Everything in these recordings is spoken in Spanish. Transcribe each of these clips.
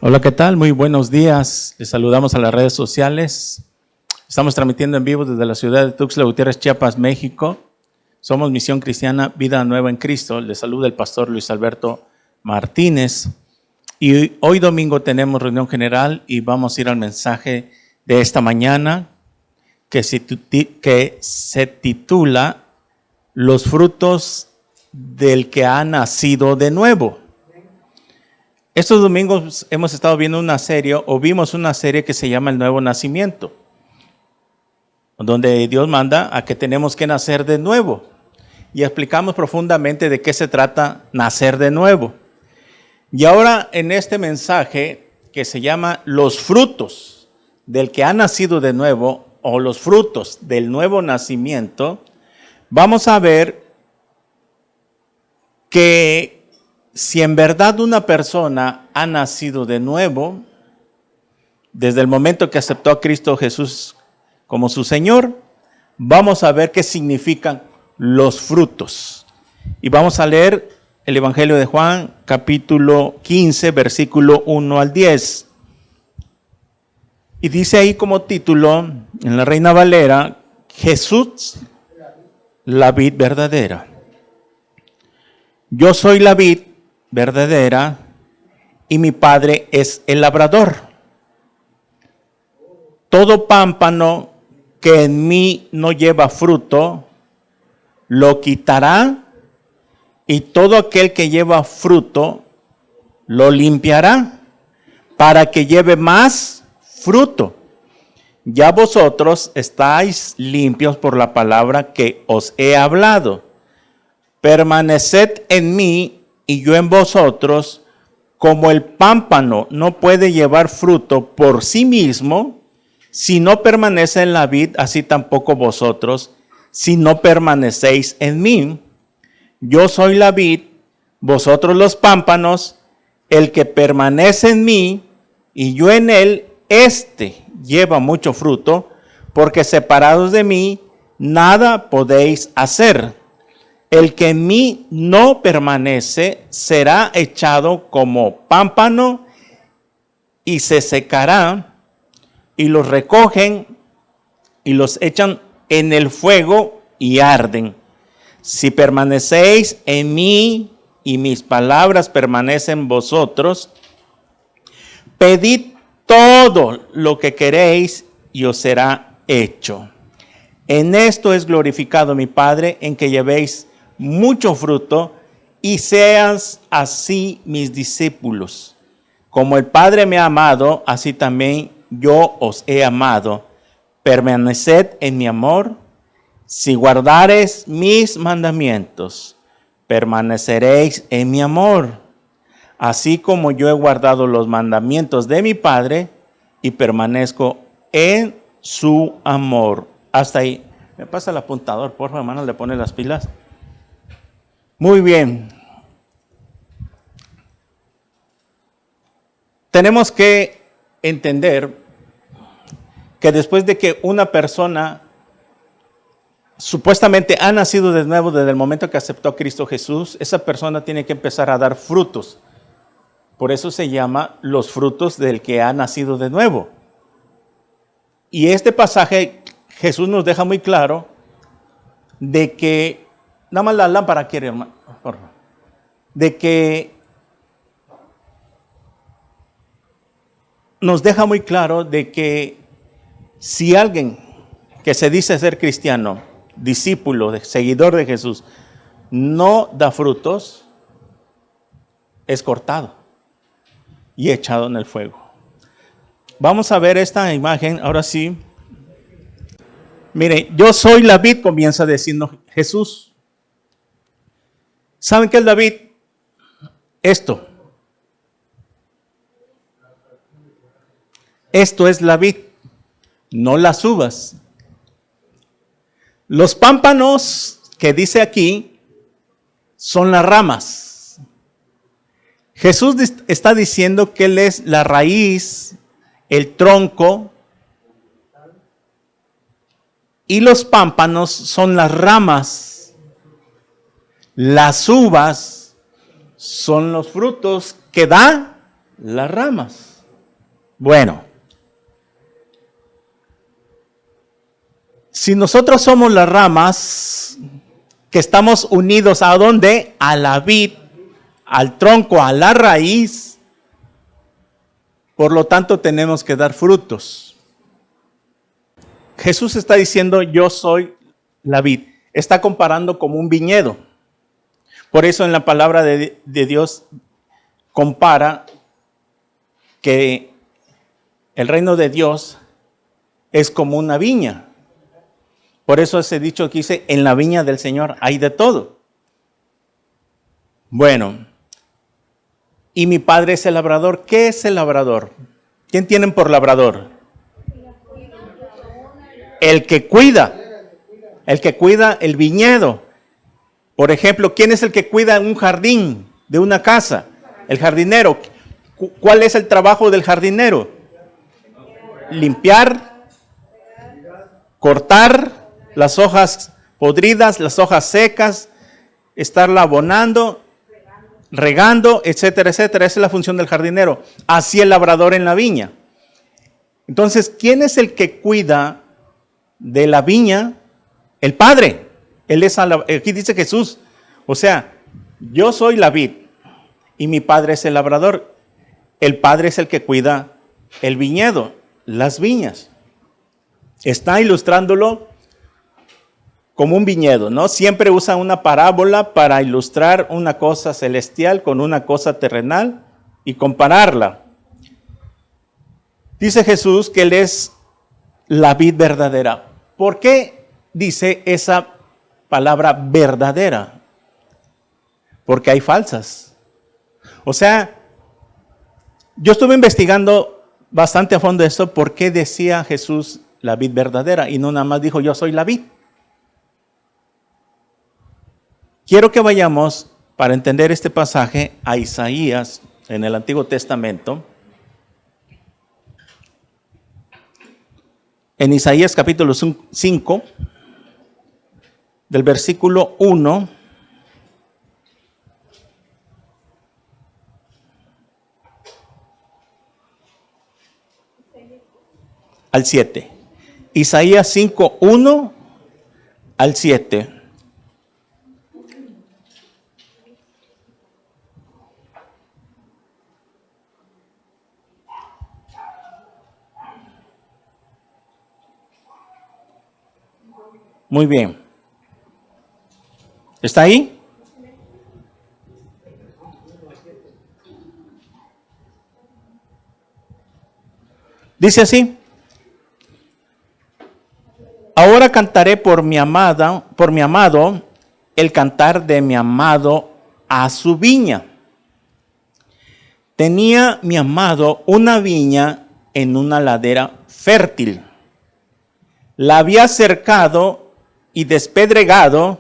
Hola, ¿qué tal? Muy buenos días. Les saludamos a las redes sociales. Estamos transmitiendo en vivo desde la ciudad de Tuxtla Gutiérrez, Chiapas, México. Somos Misión Cristiana Vida Nueva en Cristo. Les saluda el pastor Luis Alberto Martínez. Y hoy domingo tenemos reunión general y vamos a ir al mensaje de esta mañana que se titula Los frutos del que ha nacido de nuevo. Estos domingos hemos estado viendo vimos una serie que se llama El Nuevo Nacimiento, donde Dios manda a que tenemos que nacer de nuevo. Y explicamos profundamente de qué se trata nacer de nuevo. Y ahora en este mensaje que se llama Los frutos del que ha nacido de nuevo, o los frutos del nuevo nacimiento, vamos a ver que si en verdad una persona ha nacido de nuevo, desde el momento que aceptó a Cristo Jesús como su Señor, vamos a ver qué significan los frutos. Y vamos a leer el Evangelio de Juan, capítulo 15, versículo 1 al 10. Y dice ahí como título, en la Reina Valera, Jesús, la vid verdadera. Yo soy la vid verdadera y mi Padre es el labrador. Todo pámpano que en mí no lleva fruto, lo quitará, y todo aquel que lleva fruto, lo limpiará, para que lleve más fruto. Ya vosotros estáis limpios por la palabra que os he hablado. Permaneced en mí y yo en vosotros. Como el pámpano no puede llevar fruto por sí mismo, si no permanece en la vid, así tampoco vosotros, si no permanecéis en mí. Yo soy la vid, vosotros los pámpanos. El que permanece en mí y yo en él, éste lleva mucho fruto, porque separados de mí nada podéis hacer. El que en mí no permanece será echado como pámpano y se secará, y los recogen y los echan en el fuego y arden. Si permanecéis en mí y mis palabras permanecen en vosotros, pedid todo lo que queréis y os será hecho. En esto es glorificado mi Padre, en que llevéis mucho fruto y seas así mis discípulos. Como el Padre me ha amado, así también yo os he amado. Permaneced en mi amor. Si guardareis mis mandamientos, permaneceréis en mi amor, así como yo he guardado los mandamientos de mi Padre y permanezco en su amor. Hasta ahí. Me pasa el apuntador, por favor, hermano, le pone las pilas. Muy bien. Tenemos que entender que después de que una persona supuestamente ha nacido de nuevo desde el momento que aceptó a Cristo Jesús, esa persona tiene que empezar a dar frutos. Por eso se llama los frutos del que ha nacido de nuevo. Y este pasaje Jesús nos deja muy claro de que, nada más la lámpara quiere, hermano, por favor, de que nos deja muy claro de que si alguien que se dice ser cristiano, discípulo, seguidor de Jesús, no da frutos, es cortado y echado en el fuego. Vamos a ver esta imagen, ahora sí. Mire, yo soy la vid, comienza diciendo Jesús. ¿Saben qué es la vid? Esto. Esto es la vid, no las uvas. Los pámpanos que dice aquí son las ramas. Jesús está diciendo que Él es la raíz, el tronco, y los pámpanos son las ramas. Las uvas son los frutos que dan las ramas. Bueno, si nosotros somos las ramas que estamos unidos ¿a dónde? A la vid, al tronco, a la raíz, por lo tanto tenemos que dar frutos. Jesús está diciendo, yo soy la vid. Está comparando como un viñedo. Por eso en la palabra de Dios compara que el reino de Dios es como una viña. Por eso ese dicho que dice, en la viña del Señor hay de todo. Bueno, y mi padre es el labrador. ¿Qué es el labrador? ¿Quién tienen por labrador? El que cuida el viñedo. Por ejemplo, ¿quién es el que cuida un jardín de una casa? El jardinero. ¿Cuál es el trabajo del jardinero? Limpiar, cortar las hojas podridas, las hojas secas, estarla abonando, regando, etcétera, etcétera. Esa es la función del jardinero. Así el labrador en la viña. Entonces, ¿quién es el que cuida de la viña? El Padre. Él es, aquí dice Jesús. O sea, yo soy la vid y mi Padre es el labrador. El Padre es el que cuida el viñedo, las viñas. Está ilustrándolo como un viñedo, ¿no? Siempre usa una parábola para ilustrar una cosa celestial con una cosa terrenal y compararla. Dice Jesús que Él es la vid verdadera. ¿Por qué dice esa palabra verdadera? Porque hay falsas. O sea, yo estuve investigando bastante a fondo esto, por qué decía Jesús la vid verdadera y no nada más dijo yo soy la vid. Quiero que vayamos, para entender este pasaje, a Isaías en el Antiguo Testamento. En Isaías capítulo 5, del versículo 1 al 7. Isaías 5, 1 al 7. Muy bien. ¿Está ahí? Dice así: ahora cantaré por mi amado, el cantar de mi amado a su viña. Tenía mi amado una viña en una ladera fértil. La había cercado y despedregado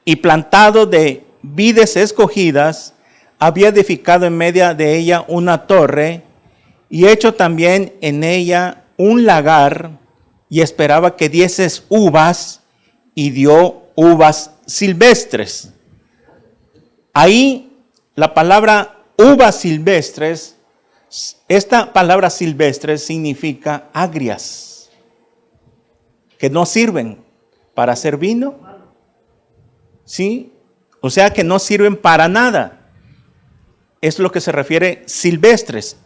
y plantado de vides escogidas. Había edificado en medio de ella una torre y hecho también en ella un lagar, y esperaba que dieses uvas, y dio uvas silvestres. Ahí la palabra uvas silvestres, esta palabra silvestres significa agrias, que no sirven para hacer vino, ¿sí? O sea que no sirven para nada. Es lo que se refiere silvestres.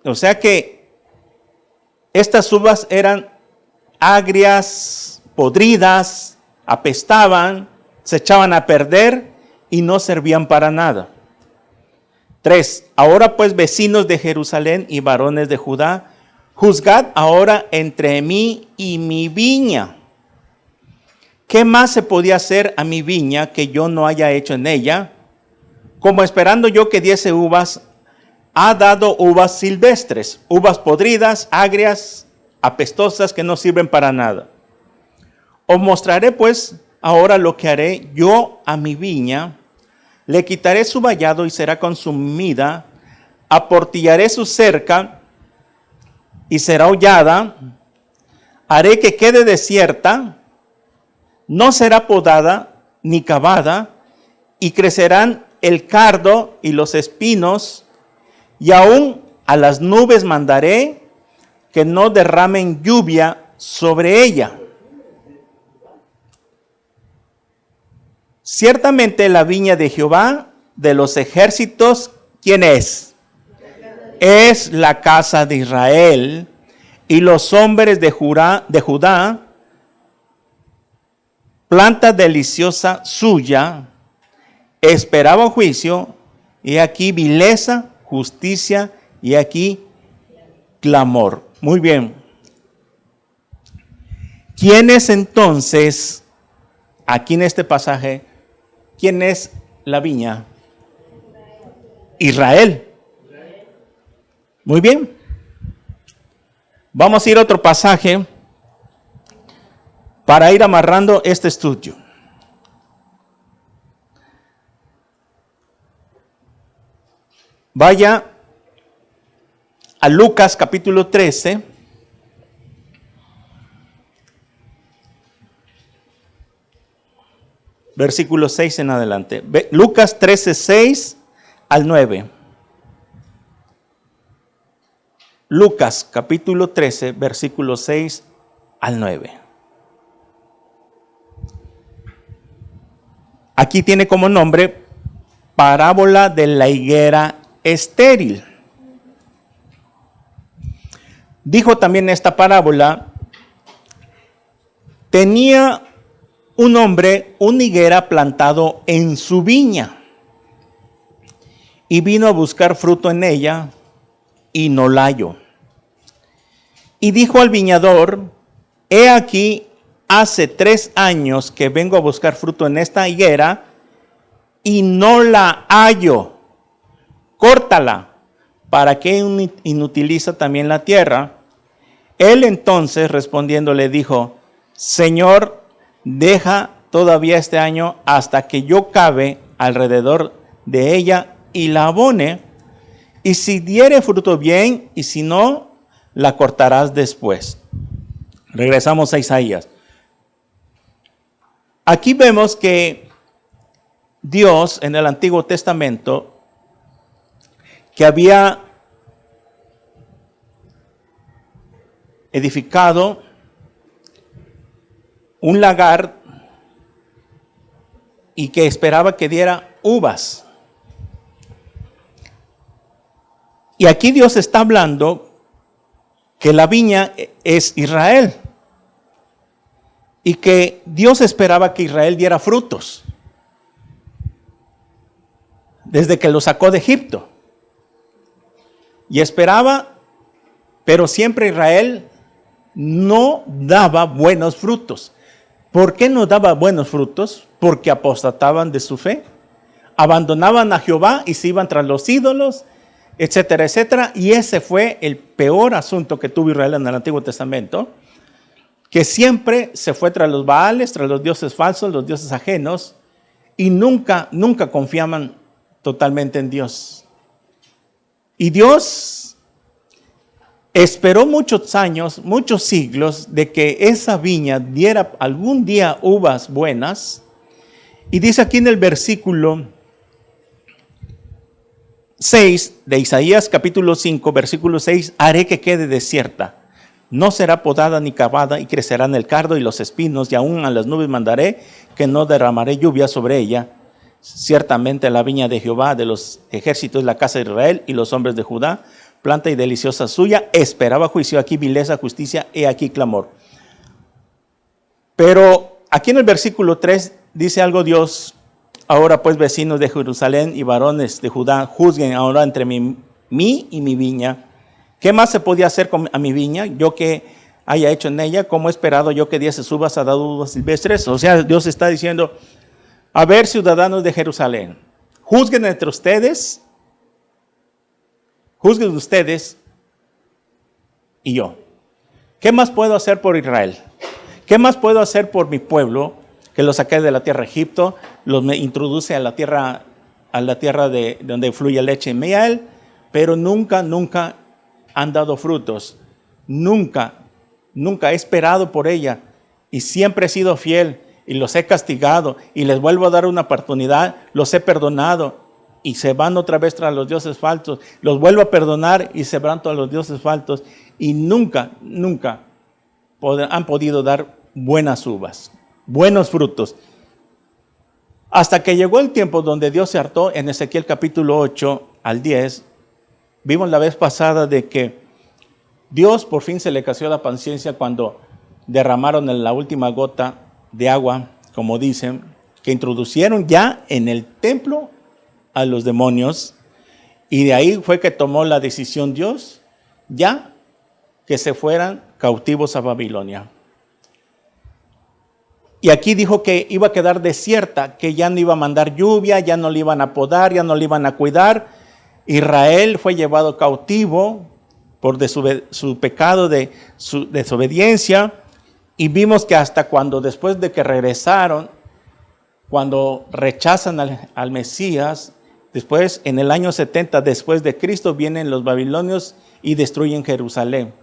O sea que estas uvas eran agrias, podridas, apestaban, se echaban a perder y no servían para nada. 3. Ahora pues, vecinos de Jerusalén y varones de Judá, juzgad ahora entre mí y mi viña. ¿Qué más se podía hacer a mi viña que yo no haya hecho en ella? Como esperando yo que diese uvas, ha dado uvas silvestres, uvas podridas, agrias, apestosas, que no sirven para nada. Os mostraré pues ahora lo que haré yo a mi viña. Le quitaré su vallado y será consumida, aportillaré su cerca y será hollada, haré que quede desierta, no será podada ni cavada, y crecerán el cardo y los espinos, y aún a las nubes mandaré que no derramen lluvia sobre ella. Ciertamente la viña de Jehová de los ejércitos, ¿quién es? Es la casa de Israel, y los hombres de Judá, planta deliciosa suya, esperaban juicio, y aquí vileza, justicia, y aquí clamor. Muy bien. ¿Quién es entonces, aquí en este pasaje, quién es la viña? Israel. Muy bien. Vamos a ir a otro pasaje para ir amarrando este estudio. Vaya a Lucas capítulo 13. Versículo 6 en adelante. Lucas 13, 6 al 9. Lucas capítulo 13, versículo 6 al 9. Aquí tiene como nombre parábola de la higuera estéril. Dijo también esta parábola: tenía un hombre una higuera plantado en su viña, y vino a buscar fruto en ella, y no la halló. Y dijo al viñador: he aquí, hace 3 años que vengo a buscar fruto en esta higuera, y no la hallo. Córtala, ¿para qué inutiliza también la tierra? Él entonces respondiendo le dijo: Señor, deja todavía este año hasta que yo cabe alrededor de ella y la abone, y si diere fruto bien, y si no, la cortarás después. Regresamos a Isaías. Aquí vemos que Dios en el Antiguo Testamento, que había edificado un lagar y que esperaba que diera uvas. Y aquí Dios está hablando que la viña es Israel y que Dios esperaba que Israel diera frutos desde que lo sacó de Egipto. Y esperaba, pero siempre Israel no daba buenos frutos. ¿Por qué no daba buenos frutos? Porque apostataban de su fe, abandonaban a Jehová y se iban tras los ídolos, etcétera, etcétera. Y ese fue el peor asunto que tuvo Israel en el Antiguo Testamento, que siempre se fue tras los Baales, tras los dioses falsos, los dioses ajenos, y nunca confiaban totalmente en Dios. Y Dios esperó muchos años, muchos siglos, de que esa viña diera algún día uvas buenas. Y dice aquí en el versículo 6 de Isaías capítulo 5, versículo 6, haré que quede desierta, no será podada ni cavada, y crecerán el cardo y los espinos, y aún a las nubes mandaré que no derramaré lluvia sobre ella. Ciertamente la viña de Jehová de los ejércitos es la casa de Israel, y los hombres de Judá, planta y deliciosa suya, esperaba juicio, aquí vileza, justicia, he aquí clamor. Pero aquí en el versículo 3 dice algo Dios: ahora pues, vecinos de Jerusalén y varones de Judá, juzguen ahora entre mí y mi viña. ¿Qué más se podía hacer a mi viña? Yo que haya hecho en ella, como he esperado yo que diese uvas, ha dado uvas silvestres. O sea, Dios está diciendo: a ver, ciudadanos de Jerusalén, juzguen entre ustedes, juzguen ustedes y yo. ¿Qué más puedo hacer por Israel? ¿Qué más puedo hacer por mi pueblo, que lo saqué de la tierra de Egipto, me introduce a la tierra de donde fluye leche y miel, pero nunca han dado frutos? Nunca he esperado por ella, y siempre he sido fiel, y los he castigado, y les vuelvo a dar una oportunidad, los he perdonado, y se van otra vez tras los dioses falsos. Los vuelvo a perdonar y se van tras los dioses falsos. Y nunca han podido dar buenas uvas, buenos frutos. Hasta que llegó el tiempo donde Dios se hartó en Ezequiel capítulo 8 al 10. Vimos la vez pasada de que Dios por fin se le cació la paciencia cuando derramaron la última gota de agua, como dicen, que introducieron ya en el templo a los demonios. Y de ahí fue que tomó la decisión Dios, ya que se fueran cautivos a Babilonia. Y aquí dijo que iba a quedar desierta, que ya no iba a mandar lluvia, ya no le iban a podar, ya no le iban a cuidar. Israel fue llevado cautivo por su pecado de su desobediencia. Y vimos que hasta cuando después de que regresaron, cuando rechazan al Mesías, después en el año 70 después de Cristo vienen los babilonios y destruyen Jerusalén.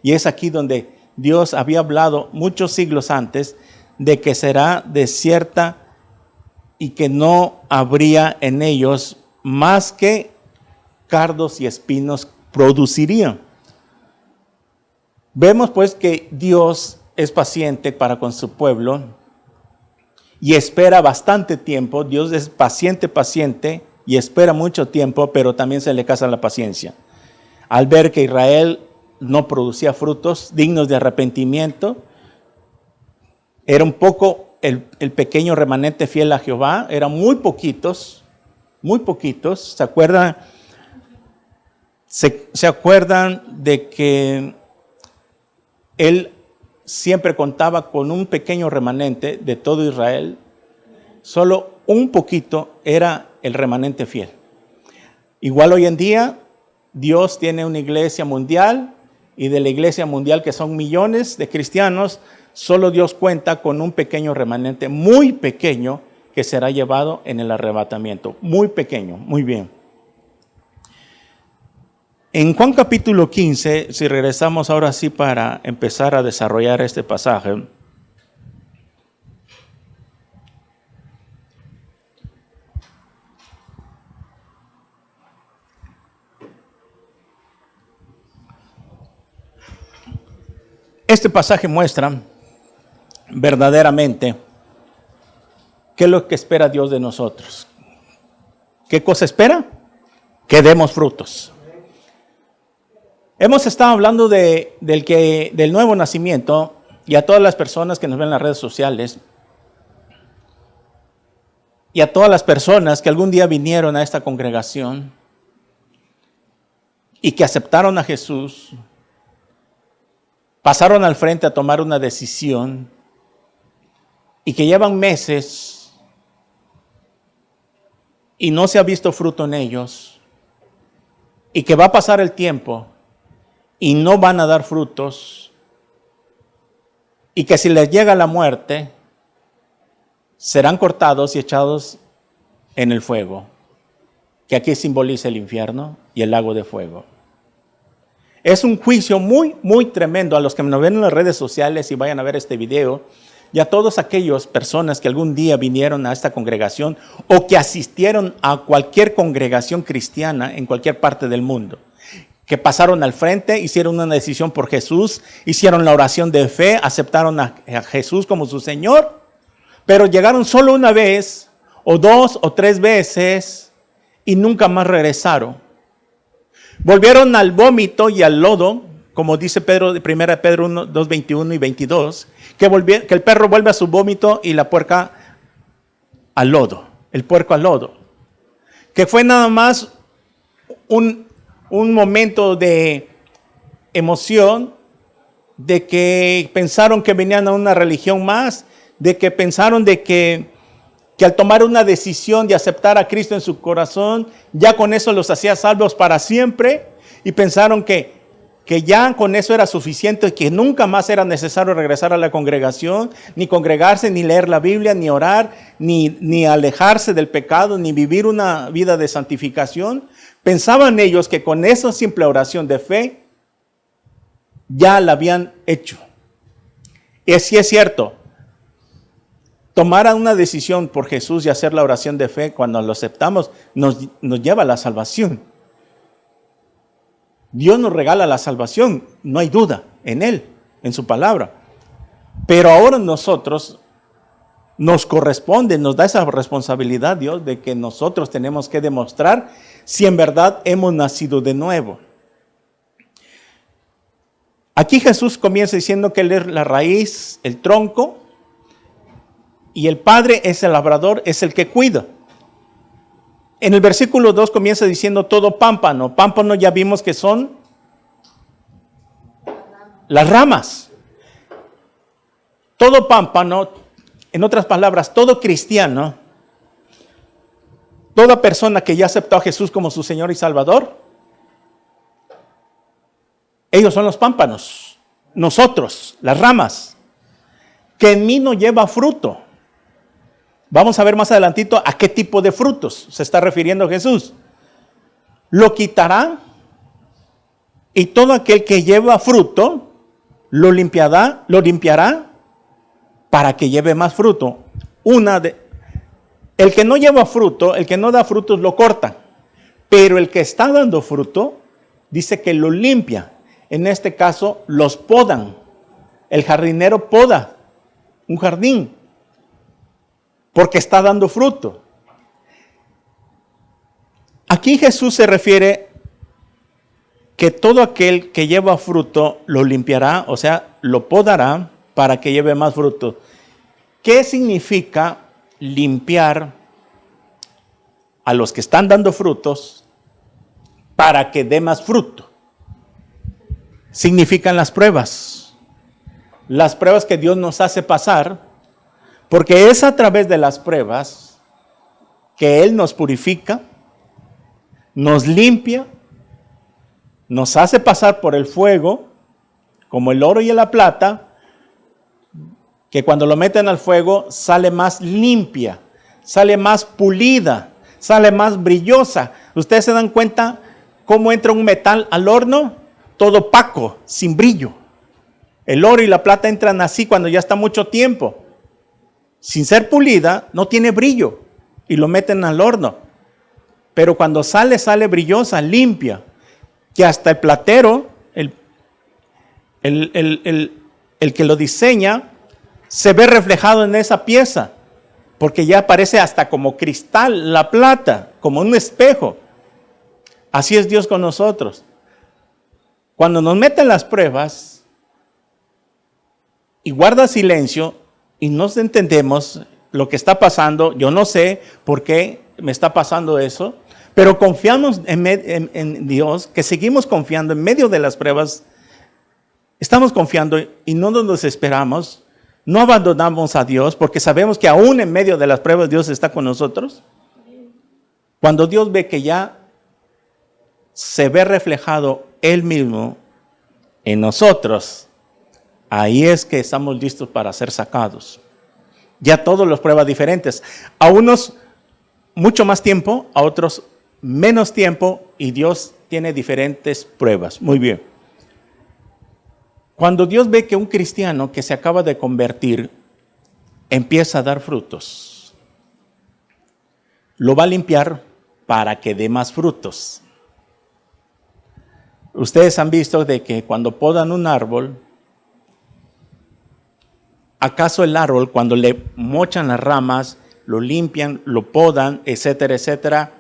Y es aquí donde Dios había hablado muchos siglos antes de que será desierta y que no habría en ellos más que cardos y espinos producirían. Vemos pues que Dios es paciente para con su pueblo y espera bastante tiempo. Dios es paciente y espera mucho tiempo, pero también se le casa la paciencia. Al ver que Israel no producía frutos dignos de arrepentimiento, era un poco el pequeño remanente fiel a Jehová, eran muy poquitos. ¿Se acuerdan? ¿Se acuerdan de que él siempre contaba con un pequeño remanente de todo Israel? Solo un poquito era el remanente fiel. Igual hoy en día, Dios tiene una iglesia mundial, y de la iglesia mundial, que son millones de cristianos, solo Dios cuenta con un pequeño remanente, muy pequeño, que será llevado en el arrebatamiento. Muy pequeño, muy bien. En Juan capítulo 15, si regresamos ahora sí para empezar a desarrollar este pasaje, este pasaje muestra verdaderamente qué es lo que espera Dios de nosotros. ¿Qué cosa espera? Que demos frutos. Hemos estado hablando del nuevo nacimiento, y a todas las personas que nos ven en las redes sociales y a todas las personas que algún día vinieron a esta congregación y que aceptaron a Jesús, pasaron al frente a tomar una decisión y que llevan meses y no se ha visto fruto en ellos, y que va a pasar el tiempo y no van a dar frutos, y que si les llega la muerte serán cortados y echados en el fuego, que aquí simboliza el infierno y el lago de fuego. Es un juicio muy, muy tremendo a los que nos ven en las redes sociales y vayan a ver este video, y a todas aquellas personas que algún día vinieron a esta congregación o que asistieron a cualquier congregación cristiana en cualquier parte del mundo, que pasaron al frente, hicieron una decisión por Jesús, hicieron la oración de fe, aceptaron a Jesús como su Señor, pero llegaron solo una vez, o 2 o 3 veces, y nunca más regresaron. Volvieron al vómito y al lodo, como dice Pedro, 1 Pedro 1, 2, 21 y 22, que el perro vuelve a su vómito y la puerca al lodo, el puerco al lodo. Que fue nada más un momento de emoción, de que pensaron que venían a una religión más, de que pensaron de que al tomar una decisión de aceptar a Cristo en su corazón, ya con eso los hacía salvos para siempre, y pensaron que ya con eso era suficiente y que nunca más era necesario regresar a la congregación, ni congregarse, ni leer la Biblia, ni orar, ni alejarse del pecado, ni vivir una vida de santificación. Pensaban ellos que con esa simple oración de fe ya la habían hecho. Y sí es cierto, tomar una decisión por Jesús y hacer la oración de fe cuando lo aceptamos nos lleva a la salvación. Dios nos regala la salvación, no hay duda en Él, en su palabra. Pero ahora nosotros nos corresponde, nos da esa responsabilidad Dios de que nosotros tenemos que demostrar si en verdad hemos nacido de nuevo. Aquí Jesús comienza diciendo que Él es la raíz, el tronco, y el Padre es el labrador, es el que cuida. En el versículo 2 comienza diciendo todo pámpano. Pámpano ya vimos que son las ramas. Todo pámpano, en otras palabras, todo cristiano, toda persona que ya aceptó a Jesús como su Señor y Salvador, ellos son los pámpanos. Nosotros, las ramas, que en mí no lleva fruto. Vamos a ver más adelantito a qué tipo de frutos se está refiriendo Jesús. Lo quitará y todo aquel que lleva fruto lo limpiará para que lleve más fruto. El que no lleva fruto, el que no da frutos lo corta, pero el que está dando fruto dice que lo limpia. En este caso los podan. El jardinero poda un jardín porque está dando fruto. Aquí Jesús se refiere que todo aquel que lleva fruto lo limpiará, o sea, lo podará para que lleve más fruto. ¿Qué significa limpiar a los que están dando frutos para que dé más fruto? Significan las pruebas que Dios nos hace pasar, porque es a través de las pruebas que Él nos purifica, nos limpia, nos hace pasar por el fuego, como el oro y la plata, que cuando lo meten al fuego sale más limpia, sale más pulida, sale más brillosa. ¿Ustedes se dan cuenta cómo entra un metal al horno? Todo opaco, sin brillo. El oro y la plata entran así cuando ya está mucho tiempo. Sin ser pulida, no tiene brillo y lo meten al horno. Pero cuando sale brillosa, limpia, que hasta el platero, el que lo diseña, se ve reflejado en esa pieza, porque ya parece hasta como cristal la plata, como un espejo. Así es Dios con nosotros. Cuando nos meten las pruebas y guarda silencio y no entendemos lo que está pasando, yo no sé por qué me está pasando eso, pero confiamos en Dios, que seguimos confiando en medio de las pruebas, estamos confiando y no nos desesperamos, no abandonamos a Dios, porque sabemos que aún en medio de las pruebas Dios está con nosotros. Cuando Dios ve que ya se ve reflejado Él mismo en nosotros, ahí es que estamos listos para ser sacados. Ya todos los pruebas diferentes, a unos mucho más tiempo, a otros menos tiempo, y Dios tiene diferentes pruebas. Muy bien. Cuando Dios ve que un cristiano que se acaba de convertir empieza a dar frutos, lo va a limpiar para que dé más frutos. Ustedes han visto de que cuando podan un árbol, ¿acaso el árbol cuando le mochan las ramas, lo limpian, lo podan, etcétera, etcétera,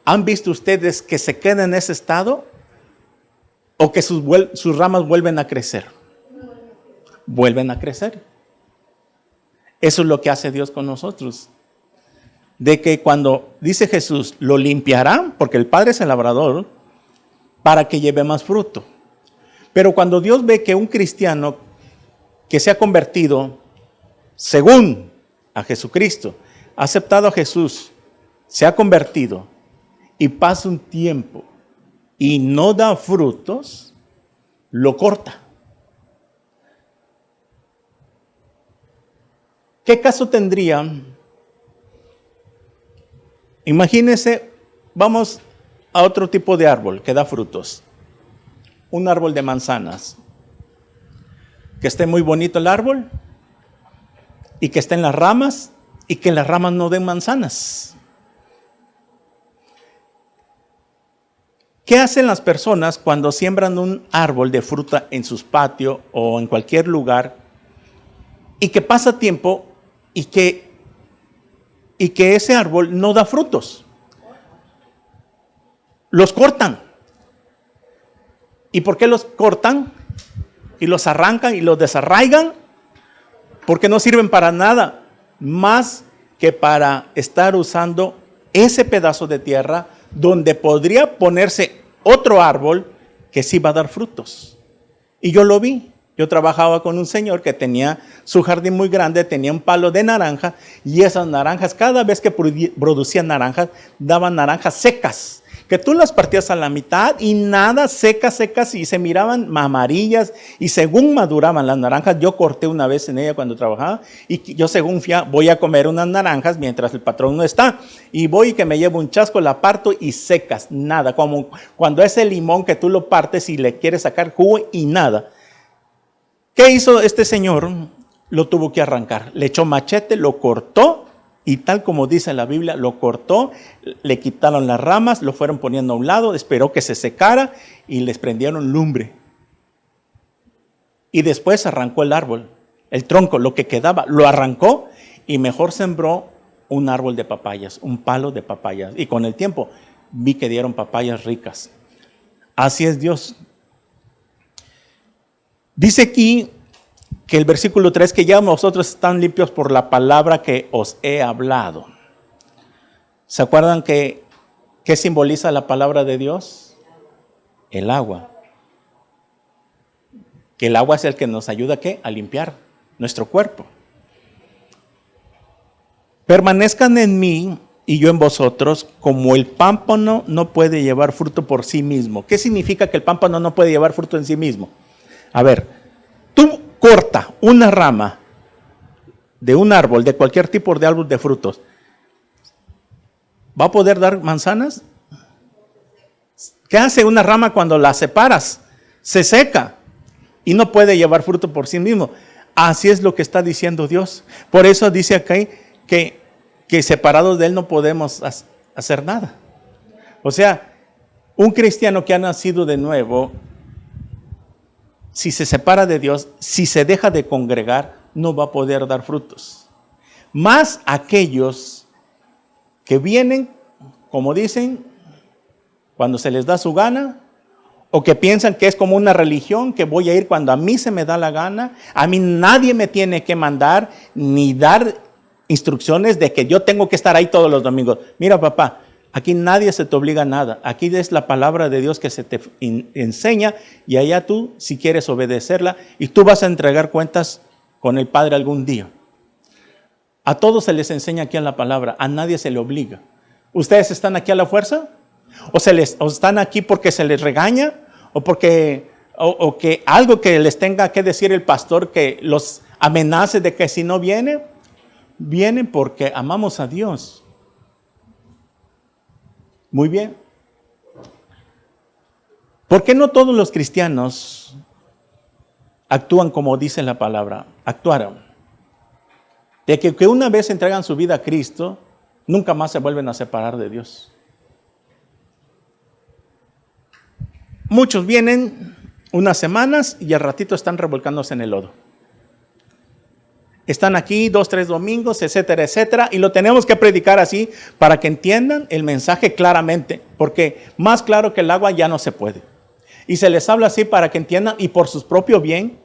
han visto ustedes que se queda en ese estado o que sus ramas vuelven a crecer? Vuelven a crecer. Eso es lo que hace Dios con nosotros. De que cuando dice Jesús, lo limpiará, porque el Padre es el labrador, para que lleve más fruto. Pero cuando Dios ve que un cristiano que se ha convertido según a Jesucristo, ha aceptado a Jesús, se ha convertido y pasa un tiempo y no da frutos, lo corta. ¿Qué caso tendría? Imagínense, vamos a otro tipo de árbol que da frutos. Un árbol de manzanas. Que esté muy bonito el árbol, y que está en las ramas y que las ramas no den manzanas. ¿Qué hacen las personas cuando siembran un árbol de fruta en sus patios o en cualquier lugar y que pasa tiempo y que ese árbol no da frutos? Los cortan. ¿Y por qué los cortan? Y los arrancan y los desarraigan. Porque no sirven para nada más que para estar usando ese pedazo de tierra donde podría ponerse otro árbol que sí va a dar frutos. Y yo lo vi. Yo trabajaba con un señor que tenía su jardín muy grande, tenía un palo de naranja, y esas naranjas, cada vez que producían naranjas, daban naranjas secas, que tú las partías a la mitad y nada, secas, y se miraban amarillas, y según maduraban las naranjas, yo corté una vez en ella cuando trabajaba, y yo según voy a comer unas naranjas mientras el patrón no está, y voy y que me llevo un chasco, la parto y secas, nada, como cuando ese limón que tú lo partes y le quieres sacar jugo y nada. ¿Qué hizo este señor? Lo tuvo que arrancar, le echó machete, lo cortó, y tal como dice la Biblia, lo cortó, le quitaron las ramas, lo fueron poniendo a un lado, esperó que se secara y les prendieron lumbre. Y después arrancó el árbol, el tronco, lo que quedaba, lo arrancó y mejor sembró un árbol de papayas, un palo de papayas. Y con el tiempo vi que dieron papayas ricas. Así es Dios. Dice aquí que el versículo 3, que ya vosotros están limpios por la palabra que os he hablado. ¿Se acuerdan qué simboliza la palabra de Dios? El agua. Que el agua es el que nos ayuda a limpiar nuestro cuerpo. Permanezcan en mí y yo en vosotros, como el pámpano no puede llevar fruto por sí mismo. ¿Qué significa que el pámpano no puede llevar fruto en sí mismo? A ver, tú corta una rama de un árbol, de cualquier tipo de árbol de frutos, ¿va a poder dar manzanas? ¿Qué hace una rama cuando la separas? Se seca y no puede llevar fruto por sí mismo. Así es lo que está diciendo Dios. Por eso dice aquí que separados de Él no podemos hacer nada. O sea, un cristiano que ha nacido de nuevo, si se separa de Dios, si se deja de congregar, no va a poder dar frutos. Más aquellos que vienen, como dicen, cuando se les da su gana, o que piensan que es como una religión, que voy a ir cuando a mí se me da la gana, a mí nadie me tiene que mandar ni dar instrucciones de que yo tengo que estar ahí todos los domingos. Mira, papá, aquí nadie se te obliga a nada. Aquí es la palabra de Dios que se te enseña y allá tú, si quieres obedecerla, y tú vas a entregar cuentas con el Padre algún día. A todos se les enseña aquí en la palabra, a nadie se le obliga. ¿Ustedes están aquí a la fuerza? ¿O están aquí porque se les regaña? ¿O porque que algo que les tenga que decir el pastor que los amenace de que si no vienen? Vienen porque amamos a Dios. Muy bien. ¿Por qué no todos los cristianos actúan como dice la palabra? Actuaron. De que una vez entregan su vida a Cristo, nunca más se vuelven a separar de Dios. Muchos vienen unas semanas y al ratito están revolcándose en el lodo. Están aquí 2, 3 domingos, etcétera, etcétera, y lo tenemos que predicar así para que entiendan el mensaje claramente, porque más claro que el agua ya no se puede. Y se les habla así para que entiendan y por su propio bien,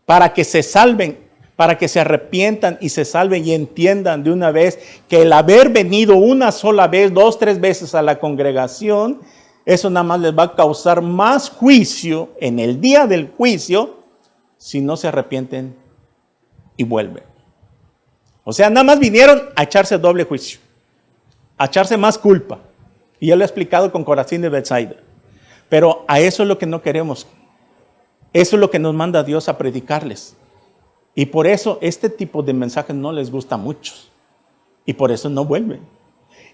para que se salven, para que se arrepientan y se salven y entiendan de una vez que el haber venido una sola vez, 2, 3 veces a la congregación, eso nada más les va a causar más juicio en el día del juicio si no se arrepienten y vuelven. O sea, nada más vinieron a echarse doble juicio, a echarse más culpa. Y yo lo he explicado con Corazín de Betsaida. Pero a eso es lo que no queremos. Eso es lo que nos manda Dios a predicarles. Y por eso este tipo de mensajes no les gusta a muchos. Y por eso no vuelven.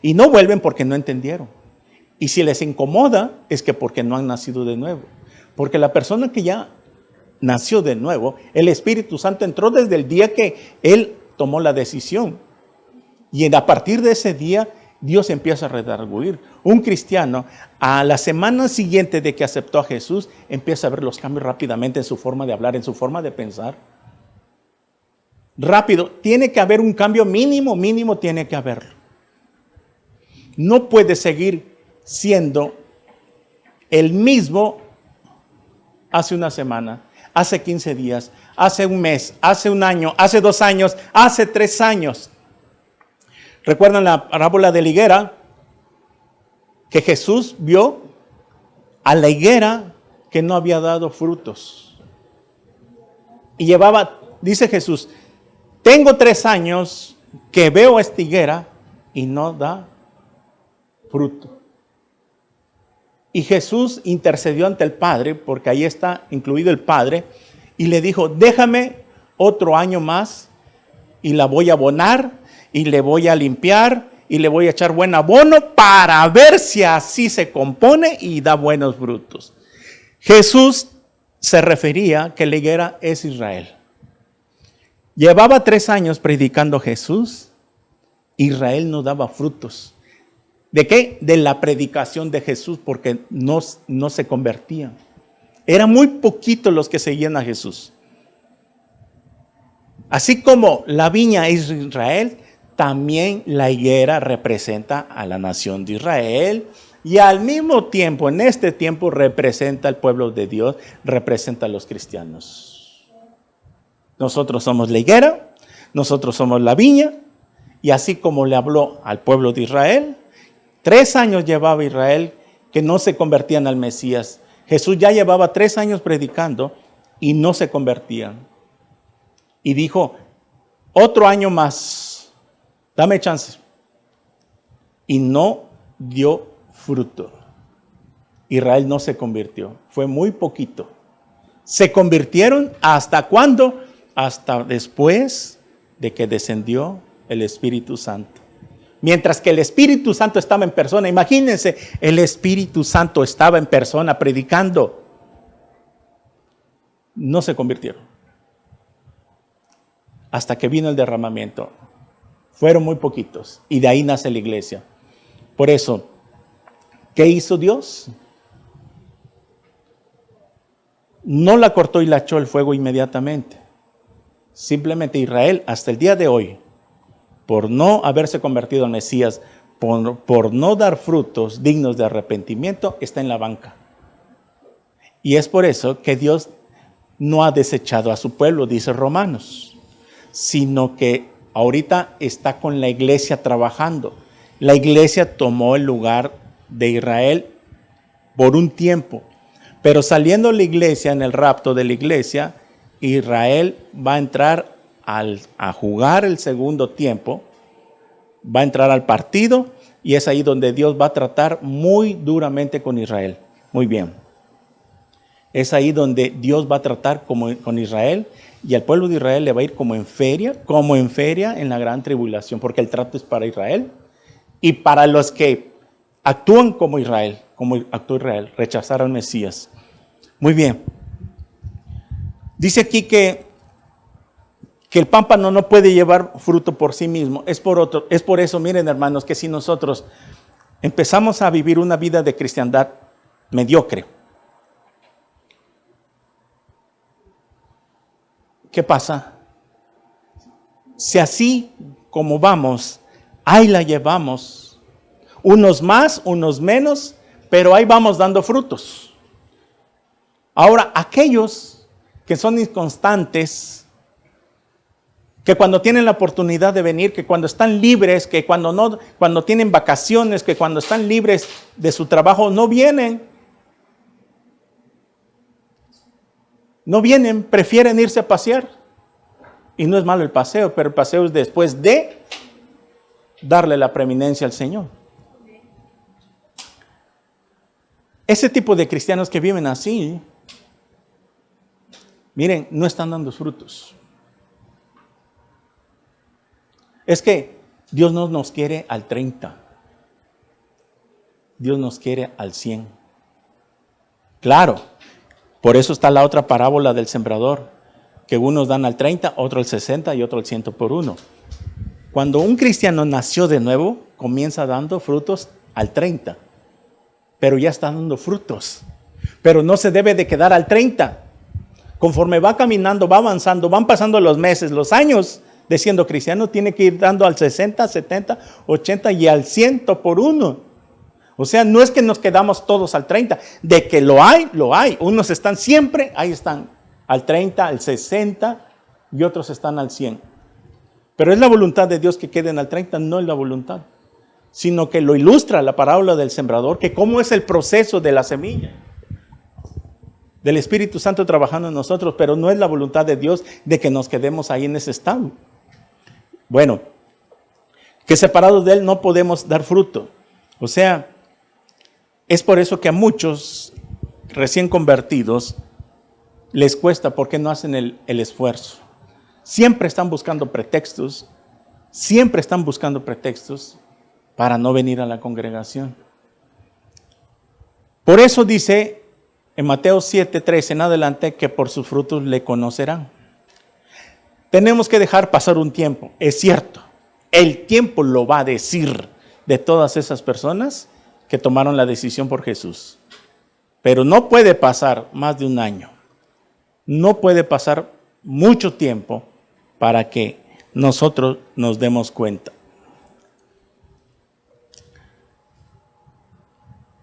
Y no vuelven porque no entendieron. Y si les incomoda es que porque no han nacido de nuevo. Porque la persona que ya nació de nuevo, el Espíritu Santo entró desde el día que él tomó la decisión. Y a partir de ese día, Dios empieza a redarguir. Un cristiano, a la semana siguiente de que aceptó a Jesús, empieza a ver los cambios rápidamente en su forma de hablar, en su forma de pensar. Rápido, tiene que haber un cambio mínimo tiene que haberlo. No puede seguir siendo el mismo hace una semana, hace 15 días, hace un mes, hace un año, hace 2 años, hace 3 años. ¿Recuerdan la parábola de la higuera? Que Jesús vio a la higuera que no había dado frutos. Y llevaba, dice Jesús, tengo 3 años que veo esta higuera y no da fruto. Y Jesús intercedió ante el Padre, porque ahí está incluido el Padre, y le dijo, déjame otro año más y la voy a abonar y le voy a limpiar y le voy a echar buen abono para ver si así se compone y da buenos frutos. Jesús se refería que la higuera es Israel. Llevaba 3 años predicando Jesús. Israel no daba frutos. ¿De qué? De la predicación de Jesús, porque no se convertían. Eran muy poquitos los que seguían a Jesús. Así como la viña es Israel, también la higuera representa a la nación de Israel. Y al mismo tiempo, en este tiempo, representa al pueblo de Dios, representa a los cristianos. Nosotros somos la higuera, nosotros somos la viña, y así como le habló al pueblo de Israel, 3 años llevaba Israel que no se convertían al Mesías. Jesús ya llevaba 3 años predicando y no se convertían. Y dijo, otro año más, dame chance. Y no dio fruto. Israel no se convirtió, fue muy poquito. Se convirtieron ¿hasta cuándo? Hasta después de que descendió el Espíritu Santo. Mientras que el Espíritu Santo estaba en persona, imagínense, el Espíritu Santo estaba en persona predicando. No se convirtieron. Hasta que vino el derramamiento. Fueron muy poquitos. Y de ahí nace la iglesia. Por eso, ¿qué hizo Dios? No la cortó y la echó el fuego inmediatamente. Simplemente Israel, hasta el día de hoy, por no haberse convertido en Mesías, por no dar frutos dignos de arrepentimiento, está en la banca. Y es por eso que Dios no ha desechado a su pueblo, dice Romanos, sino que ahorita está con la iglesia trabajando. La iglesia tomó el lugar de Israel por un tiempo, pero saliendo la iglesia, en el rapto de la iglesia, Israel va a entrar a jugar el segundo tiempo, va a entrar al partido y es ahí donde Dios va a tratar muy duramente con Israel. Muy bien. Es ahí donde Dios va a tratar con Israel y al pueblo de Israel le va a ir como en feria en la gran tribulación, porque el trato es para Israel y para los que actúan como Israel, como actuó Israel, rechazar al Mesías. Muy bien. Dice aquí que el pámpano no puede llevar fruto por sí mismo. Es por eso, miren hermanos, que si nosotros empezamos a vivir una vida de cristiandad mediocre, ¿qué pasa? Si así como vamos, ahí la llevamos, unos más, unos menos, pero ahí vamos dando frutos. Ahora, aquellos que son inconstantes, que cuando tienen la oportunidad de venir, que cuando están libres, que cuando tienen vacaciones, que cuando están libres de su trabajo, no vienen, prefieren irse a pasear. Y no es malo el paseo, pero el paseo es después de darle la preeminencia al Señor. Ese tipo de cristianos que viven así, miren, no están dando frutos. Es que Dios no nos quiere al 30. Dios nos quiere al 100. Claro, Por eso está la otra parábola del sembrador, que unos dan al 30, otro al 60 y otro al 100 por uno. Cuando un cristiano nació de nuevo, comienza dando frutos al 30, pero ya está dando frutos. Pero no se debe de quedar al 30. Conforme va caminando, va avanzando, van pasando los meses, los años de siendo cristiano, tiene que ir dando al 60, 70, 80 y al 100 por uno. O sea, no es que nos quedamos todos al 30. De que lo hay, lo hay. Unos están siempre, ahí están, al 30, al 60 y otros están al 100. Pero es la voluntad de Dios que queden al 30, no es la voluntad, sino que lo ilustra la parábola del sembrador, que cómo es el proceso de la semilla, del Espíritu Santo trabajando en nosotros, pero no es la voluntad de Dios de que nos quedemos ahí en ese estado. Bueno, que separados de Él no podemos dar fruto. O sea, es por eso que a muchos recién convertidos les cuesta porque no hacen el esfuerzo. Siempre están buscando pretextos para no venir a la congregación. Por eso dice en Mateo 7:13 en adelante que por sus frutos le conocerán. Tenemos que dejar pasar un tiempo, es cierto. El tiempo lo va a decir de todas esas personas que tomaron la decisión por Jesús. Pero no puede pasar más de un año. No puede pasar mucho tiempo para que nosotros nos demos cuenta.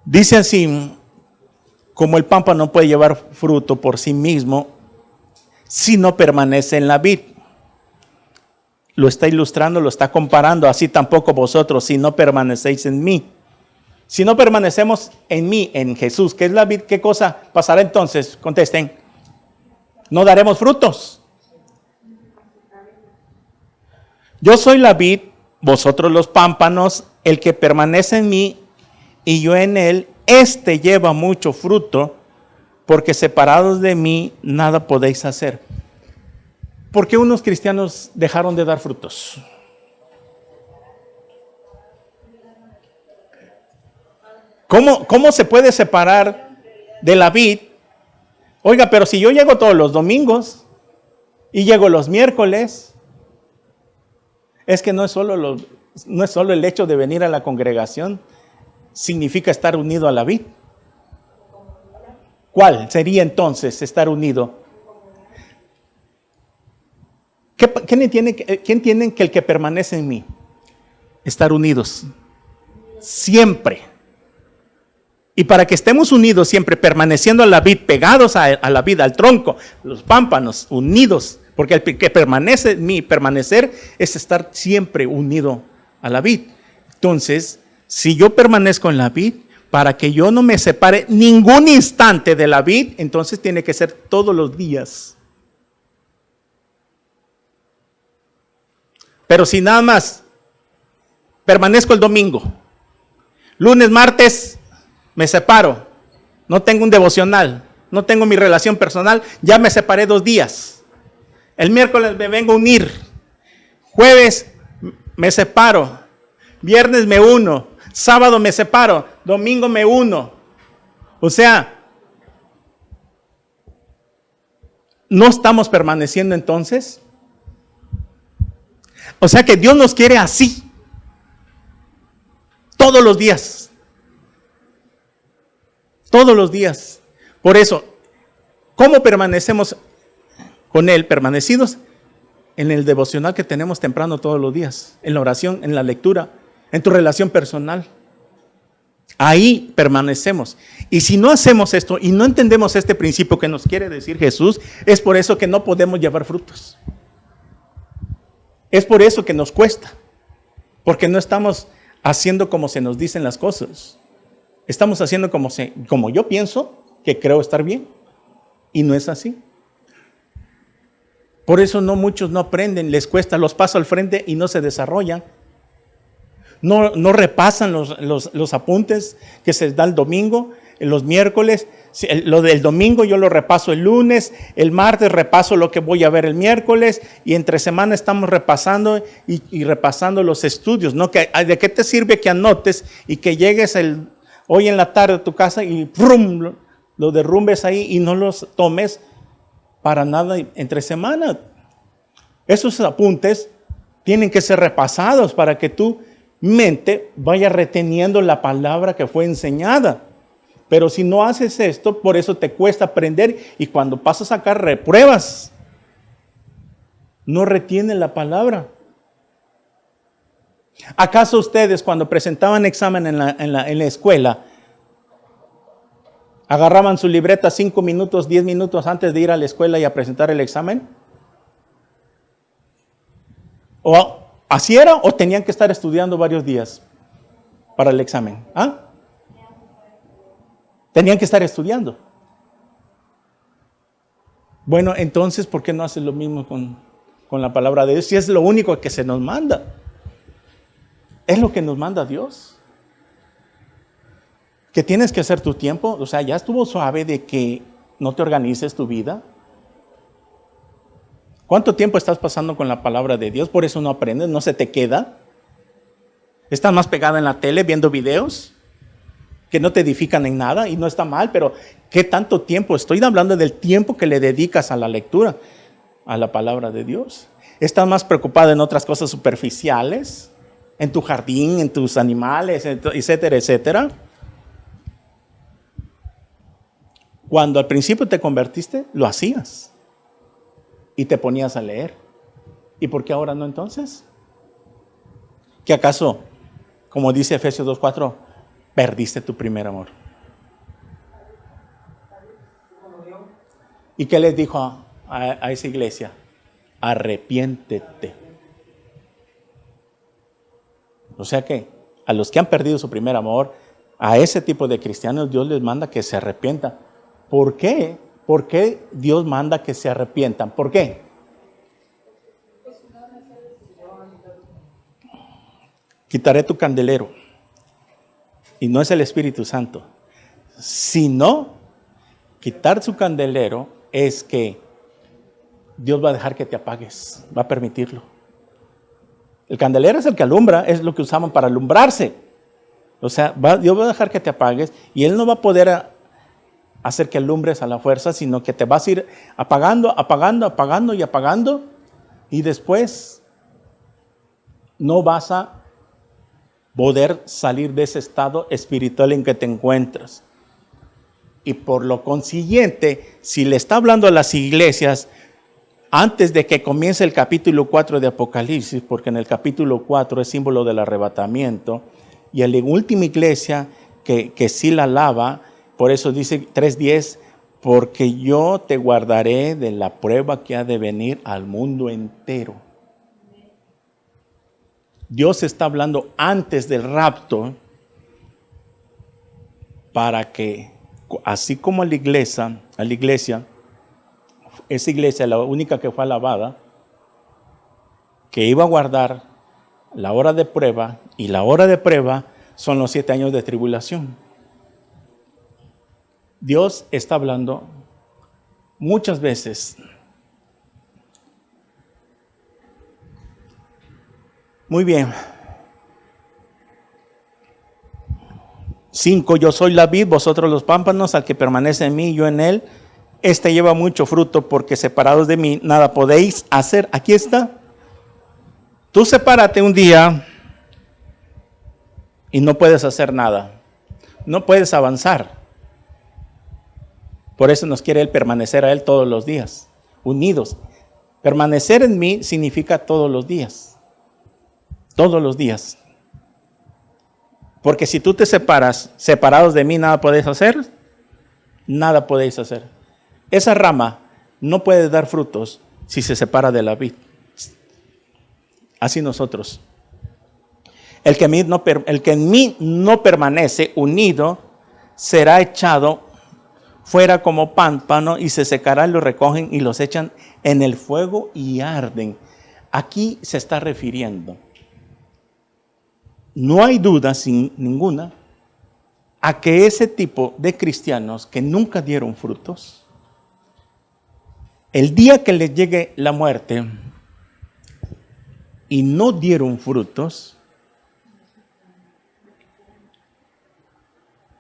Dice así, como el pámpano no puede llevar fruto por sí mismo si no permanece en la vid. Lo está ilustrando, lo está comparando, así tampoco vosotros si no permanecéis en mí. Si no permanecemos en mí, en Jesús, que es la vid, ¿qué cosa pasará entonces? Contesten. No daremos frutos. Yo soy la vid, vosotros los pámpanos, el que permanece en mí y yo en él, este lleva mucho fruto, porque separados de mí nada podéis hacer. ¿Por qué unos cristianos dejaron de dar frutos? ¿Cómo se puede separar de la vid? Oiga, pero si yo llego todos los domingos y llego los miércoles, es que no es solo el hecho de venir a la congregación, significa estar unido a la vid. ¿Cuál sería entonces estar unido? ¿Quién tiene que el que permanece en mí? Estar unidos. Siempre. Y para que estemos unidos siempre, permaneciendo a la vid, pegados a la vid, al tronco, los pámpanos, unidos, porque el que permanece en mí, permanecer es estar siempre unido a la vid. Entonces, si yo permanezco en la vid, para que yo no me separe ningún instante de la vid, entonces tiene que ser todos los días. Pero si nada más permanezco el domingo, lunes, martes, me separo, no tengo un devocional, no tengo mi relación personal, ya me separé 2 días. El miércoles me vengo a unir, jueves me separo, viernes me uno, sábado me separo, domingo me uno. O sea, ¿no estamos permaneciendo entonces? O sea que Dios nos quiere así, todos los días. Todos los días. Por eso, ¿cómo permanecemos con Él? Permanecidos en el devocional que tenemos temprano todos los días, en la oración, en la lectura, en tu relación personal. Ahí permanecemos. Y si no hacemos esto y no entendemos este principio que nos quiere decir Jesús, es por eso que no podemos llevar frutos. Es por eso que nos cuesta. Porque no estamos haciendo como se nos dicen las cosas. Estamos haciendo como yo pienso que creo estar bien. Y no es así. Por eso muchos no aprenden, les cuesta, los paso al frente y no se desarrollan. No repasan los apuntes que se da el domingo, los miércoles. Lo del domingo yo lo repaso el lunes, el martes repaso lo que voy a ver el miércoles y entre semana estamos repasando y repasando los estudios. ¿No? ¿De qué te sirve que anotes y que llegues hoy en la tarde a tu casa y ¡prum! Lo derrumbes ahí y no los tomes para nada entre semana. Esos apuntes tienen que ser repasados para que tu mente vaya reteniendo la palabra que fue enseñada. Pero si no haces esto, por eso te cuesta aprender y cuando pasas a sacar repruebas, no retienen la palabra. ¿Acaso ustedes cuando presentaban examen en la escuela, agarraban su libreta 5 minutos, 10 minutos antes de ir a la escuela y a presentar el examen? ¿O así era o tenían que estar estudiando varios días para el examen? ¿Ah? Tenían que estar estudiando. Bueno, entonces, ¿por qué no haces lo mismo con la palabra de Dios? Si es lo único que se nos manda. Es lo que nos manda Dios. Que tienes que hacer tu tiempo. O sea, ya estuvo suave de que no te organices tu vida. ¿Cuánto tiempo estás pasando con la palabra de Dios? Por eso no aprendes, no se te queda. Estás más pegada en la tele viendo videos que no te edifican en nada y no está mal, pero ¿qué tanto tiempo? Estoy hablando del tiempo que le dedicas a la lectura, a la palabra de Dios. Estás más preocupada en otras cosas superficiales, en tu jardín, en tus animales, etcétera, etcétera. Cuando al principio te convertiste, lo hacías y te ponías a leer. ¿Y por qué ahora no entonces? ¿Qué acaso, como dice Efesios 2:4, perdiste tu primer amor? ¿Y qué les dijo a esa iglesia? Arrepiéntete. O sea que a los que han perdido su primer amor, a ese tipo de cristianos Dios les manda que se arrepientan. ¿Por qué? ¿Por qué Dios manda que se arrepientan? ¿Por qué? Quitaré tu candelero. Y no es el Espíritu Santo. Sino, quitar su candelero es que Dios va a dejar que te apagues. Va a permitirlo. El candelero es el que alumbra, es lo que usaban para alumbrarse. O sea, Dios va a dejar que te apagues y Él no va a poder hacer que alumbres a la fuerza, sino que te vas a ir apagando, apagando, apagando y apagando, y después no vas a poder salir de ese estado espiritual en que te encuentras. Y por lo consiguiente, si le está hablando a las iglesias antes de que comience el capítulo 4 de Apocalipsis, porque en el capítulo 4 es símbolo del arrebatamiento, y en la última iglesia que sí la alaba, por eso dice 3:10, porque yo te guardaré de la prueba que ha de venir al mundo entero. Dios está hablando antes del rapto para que, así como a la iglesia, esa iglesia, la única que fue alabada, que iba a guardar la hora de prueba, y la hora de prueba son los 7 años de tribulación. Dios está hablando muchas veces. Muy bien. 5, yo soy la vid, vosotros los pámpanos, al que permanece en mí, yo en él. Este lleva mucho fruto, porque separados de mí nada podéis hacer. Aquí está. Tú sepárate un día y no puedes hacer nada. No puedes avanzar. Por eso nos quiere Él permanecer a Él todos los días, unidos. Permanecer en mí significa todos los días. Todos los días. Porque si tú te separas, separados de mí, nada podéis hacer. Nada podéis hacer. Esa rama no puede dar frutos si se separa de la vid. Así nosotros. El que en mí no permanece unido será echado fuera como pámpano y se secará, y lo recogen y los echan en el fuego y arden. Aquí se está refiriendo, no hay duda sin ninguna, a que ese tipo de cristianos que nunca dieron frutos, el día que les llegue la muerte y no dieron frutos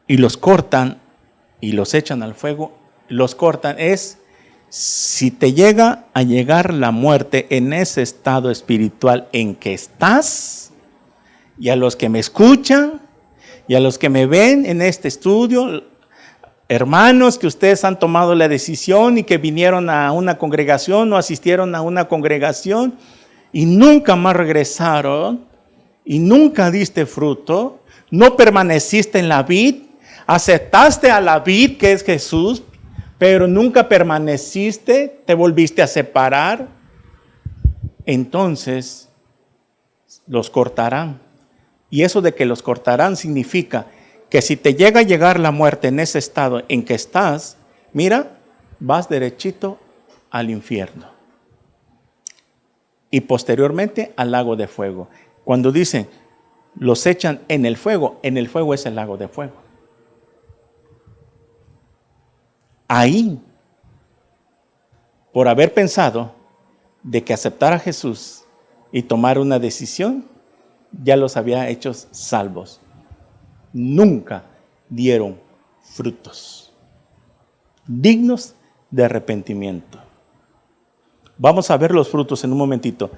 y los cortan y los echan al fuego, los cortan. Es si te llega a llegar la muerte en ese estado espiritual en que estás, y a los que me escuchan, y a los que me ven en este estudio, hermanos que ustedes han tomado la decisión y que vinieron a una congregación o asistieron a una congregación y nunca más regresaron y nunca diste fruto, no permaneciste en la vid, aceptaste a la vid que es Jesús, pero nunca permaneciste, te volviste a separar, entonces los cortarán. Y eso de que los cortarán significa que si te llega a llegar la muerte en ese estado en que estás, mira, vas derechito al infierno. Y posteriormente al lago de fuego. Cuando dicen, los echan en el fuego es el lago de fuego. Ahí, por haber pensado de que aceptar a Jesús y tomar una decisión, ya los había hecho salvos. Nunca dieron frutos dignos de arrepentimiento. Vamos a ver los frutos en un momentito.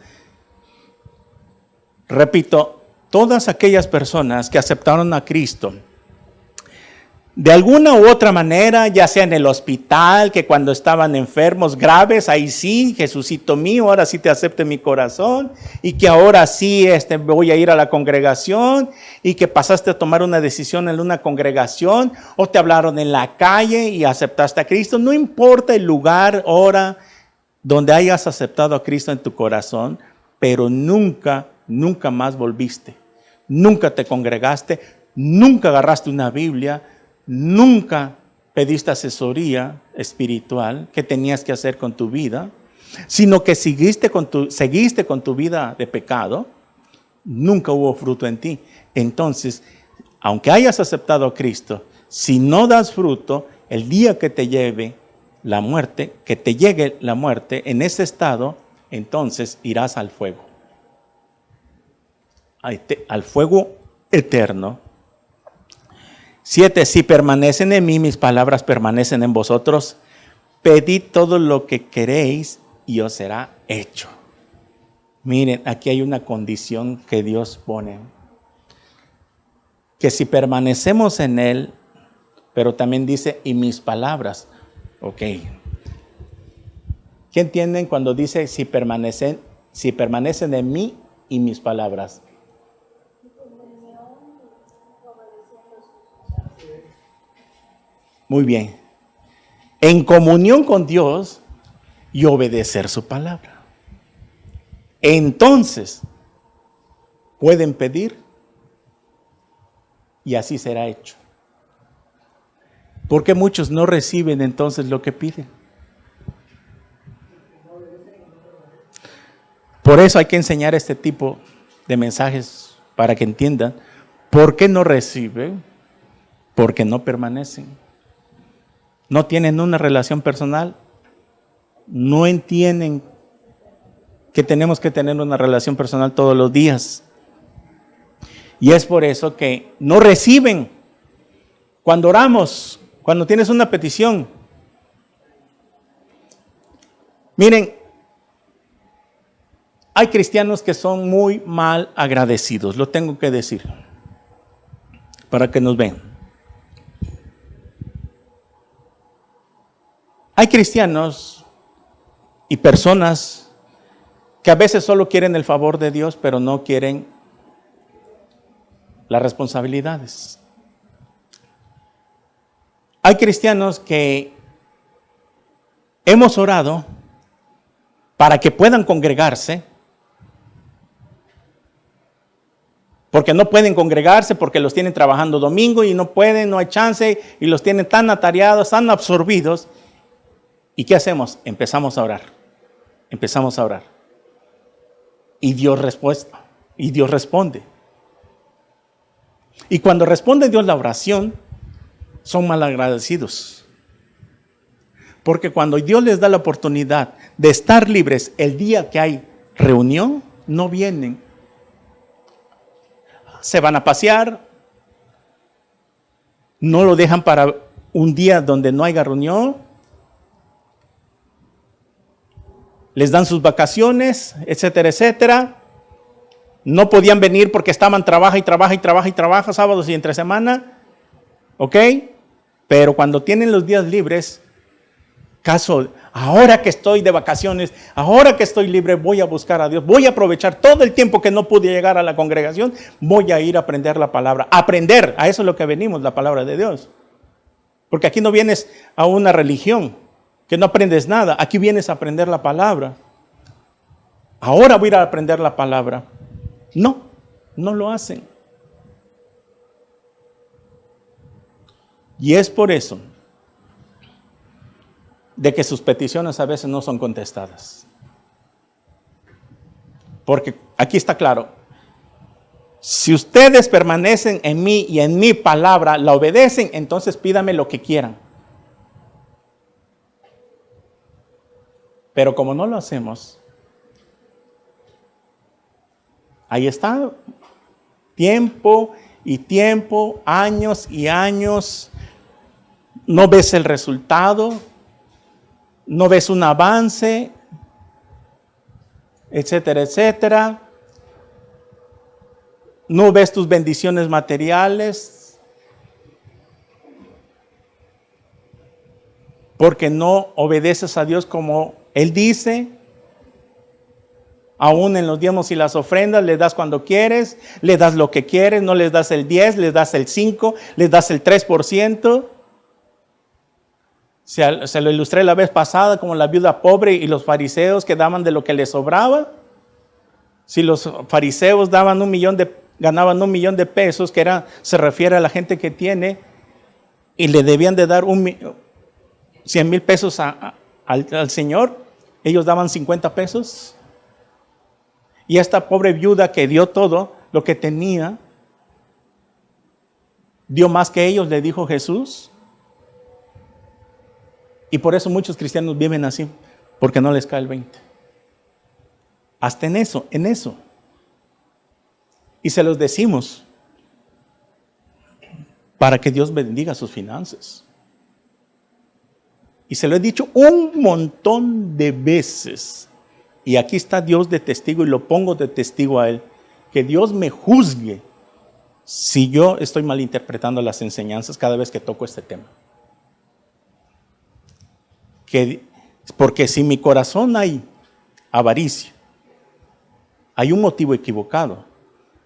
Repito, todas aquellas personas que aceptaron a Cristo, de alguna u otra manera, ya sea en el hospital, que cuando estaban enfermos graves, ahí sí, Jesucito mío, ahora sí te acepto en mi corazón, y que ahora sí voy a ir a la congregación, y que pasaste a tomar una decisión en una congregación, o te hablaron en la calle y aceptaste a Cristo. No importa el lugar, hora, donde hayas aceptado a Cristo en tu corazón, pero nunca más volviste. Nunca te congregaste, nunca agarraste una Biblia, nunca pediste asesoría espiritual, qué tenías que hacer con tu vida, sino que seguiste con tu vida de pecado, nunca hubo fruto en ti. Entonces, aunque hayas aceptado a Cristo, si no das fruto, el día que te llegue la muerte, en ese estado, entonces irás al fuego. Al fuego eterno. 7. Si permanecen en mí, mis palabras permanecen en vosotros, pedid todo lo que queréis y os será hecho. Miren, aquí hay una condición que Dios pone. Que si permanecemos en Él, pero también dice, y mis palabras. Ok. ¿Qué entienden cuando dice si permanecen en mí y mis palabras? Muy bien. En comunión con Dios y obedecer su palabra. Entonces, pueden pedir y así será hecho. Porque muchos no reciben entonces lo que piden. Por eso hay que enseñar este tipo de mensajes para que entiendan por qué no reciben, porque no permanecen. No tienen una relación personal, no entienden que tenemos que tener una relación personal todos los días. Y es por eso que no reciben. Cuando oramos, cuando tienes una petición. Miren, hay cristianos que son muy mal agradecidos, lo tengo que decir, para que nos vean. Hay cristianos y personas que a veces solo quieren el favor de Dios, pero no quieren las responsabilidades. Hay cristianos que hemos orado para que puedan congregarse, porque no pueden congregarse, porque los tienen trabajando domingo y no pueden, no hay chance, y los tienen tan atareados, tan absorbidos. ¿Y qué hacemos? Empezamos a orar. Y Dios responde. Y cuando responde Dios la oración, son malagradecidos. Porque cuando Dios les da la oportunidad de estar libres el día que hay reunión, no vienen. Se van a pasear, no lo dejan para un día donde no haya reunión, les dan sus vacaciones, etcétera, etcétera. No podían venir porque estaban trabaja sábados y entre semana, ¿ok? Pero cuando tienen los días libres, ahora que estoy de vacaciones, ahora que estoy libre, voy a buscar a Dios, voy a aprovechar todo el tiempo que no pude llegar a la congregación, voy a ir a aprender la palabra. Aprender, a eso es lo que venimos, la palabra de Dios. Porque aquí no vienes a una religión, que no aprendes nada, aquí vienes a aprender la palabra. Ahora voy a ir a aprender la palabra. No lo hacen. Y es por eso de que sus peticiones a veces no son contestadas. Porque aquí está claro, si ustedes permanecen en mí y en mi palabra, la obedecen, entonces pídame lo que quieran. Pero como no lo hacemos, ahí está, tiempo y tiempo, años y años, no ves el resultado, no ves un avance, etcétera, etcétera. No ves tus bendiciones materiales porque no obedeces a Dios como Él dice. Aún en los diezmos y las ofrendas, le das cuando quieres, le das lo que quieres, no les das el 10, les das el 5, les das el 3%. Se lo ilustré la vez pasada como la viuda pobre y los fariseos que daban de lo que les sobraba. Si los fariseos ganaban $1 millón de pesos, que se refiere a la gente que tiene, y le debían de dar 100,000 pesos al Señor, ellos daban 50 pesos. Y esta pobre viuda que dio todo lo que tenía, dio más que ellos, le dijo Jesús. Y por eso muchos cristianos viven así, porque no les cae el 20. Hasta en eso. Y se los decimos para que Dios bendiga sus finanzas. Y se lo he dicho un montón de veces. Y aquí está Dios de testigo y lo pongo de testigo a Él. Que Dios me juzgue si yo estoy malinterpretando las enseñanzas cada vez que toco este tema. Porque si en mi corazón hay avaricia, hay un motivo equivocado.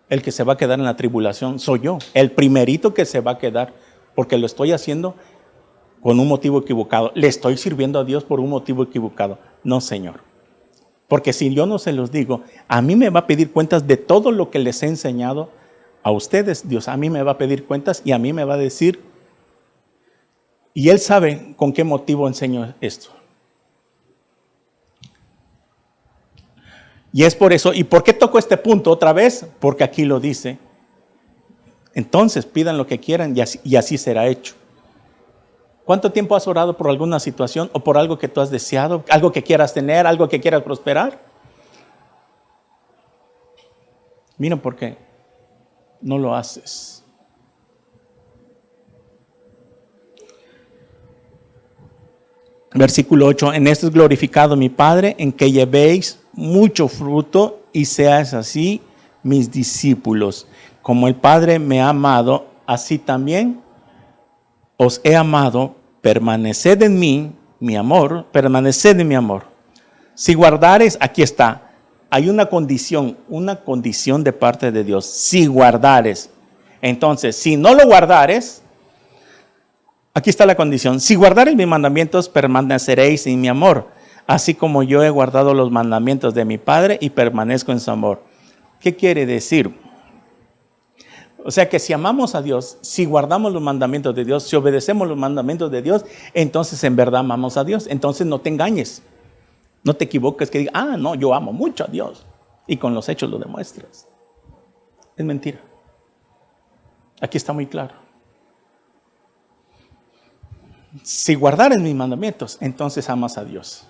El que se va a quedar en la tribulación soy yo. El primerito que se va a quedar, porque lo estoy haciendo con un motivo equivocado. Le estoy sirviendo a Dios por un motivo equivocado. No, Señor. Porque si yo no se los digo, a mí me va a pedir cuentas de todo lo que les he enseñado a ustedes. Dios a mí me va a pedir cuentas y a mí me va a decir, y Él sabe con qué motivo enseño esto. Y es por eso, ¿y por qué toco este punto otra vez? Porque aquí lo dice. Entonces pidan lo que quieran y así será hecho. ¿Cuánto tiempo has orado por alguna situación o por algo que tú has deseado? ¿Algo que quieras tener? ¿Algo que quieras prosperar? Mira por qué no lo haces. Versículo 8, en esto es glorificado mi Padre, en que llevéis mucho fruto y seáis así mis discípulos. Como el Padre me ha amado, así también os he amado. Permaneced en mí, mi amor, permaneced en mi amor. Si guardares, aquí está, hay una condición de parte de Dios. Si guardares, entonces, si no lo guardares, aquí está la condición. Si guardareis mis mandamientos, permaneceréis en mi amor, así como yo he guardado los mandamientos de mi Padre y permanezco en su amor. ¿Qué quiere decir? O sea que si amamos a Dios, si guardamos los mandamientos de Dios, si obedecemos los mandamientos de Dios, entonces en verdad amamos a Dios. Entonces no te engañes, no te equivoques que digas, no, yo amo mucho a Dios. Y con los hechos lo demuestras. Es mentira. Aquí está muy claro. Si guardares mis mandamientos, entonces amas a Dios.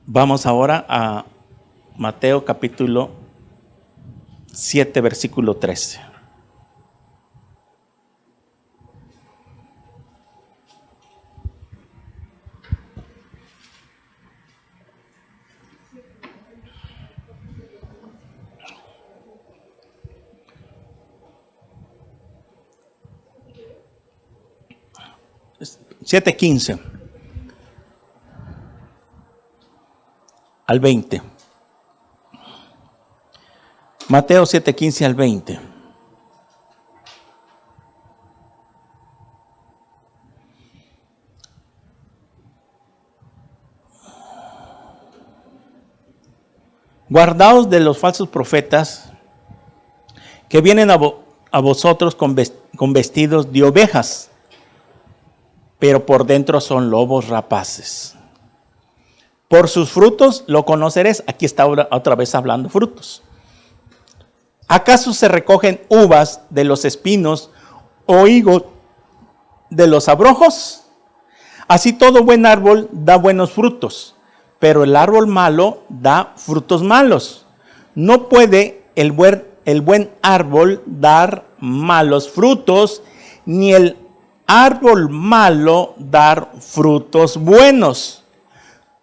Vamos ahora a Mateo capítulo 7, versículo 13. 7:15 al 20. Mateo 7:15 al 20. Guardaos de los falsos profetas que vienen a vosotros con vestidos de ovejas, pero por dentro son lobos rapaces. Por sus frutos lo conoceréis. Aquí está otra vez hablando frutos. ¿Acaso se recogen uvas de los espinos o higos de los abrojos? Así todo buen árbol da buenos frutos, pero el árbol malo da frutos malos. No puede el buen árbol dar malos frutos, ni el árbol malo dar frutos buenos.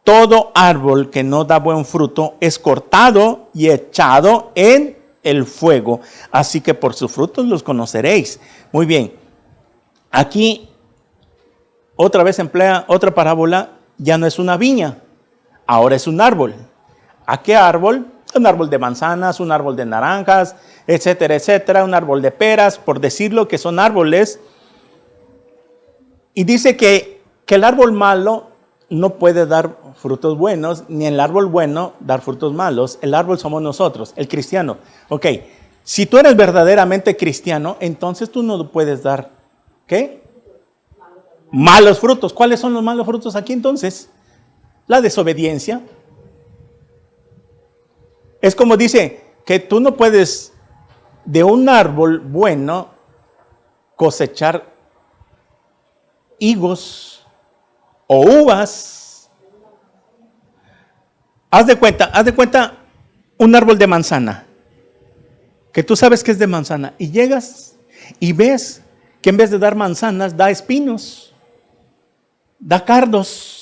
Todo árbol que no da buen fruto es cortado y echado en el fuego. Así que por sus frutos los conoceréis. Muy bien. Aquí otra vez emplea otra parábola. Ya no es una viña, ahora es un árbol. ¿A qué árbol? Un árbol de manzanas, un árbol de naranjas, etcétera, etcétera. Un árbol de peras, por decirlo que son árboles. Y dice que el árbol malo no puede dar frutos buenos, ni el árbol bueno dar frutos malos. El árbol somos nosotros, el cristiano. Ok, si tú eres verdaderamente cristiano, entonces tú no puedes dar, ¿qué? Malos frutos. ¿Cuáles son los malos frutos aquí entonces? La desobediencia. Es como dice que tú no puedes de un árbol bueno cosechar higos o uvas. Haz de cuenta un árbol de manzana, que tú sabes que es de manzana, y llegas y ves que en vez de dar manzanas, da espinos, da cardos.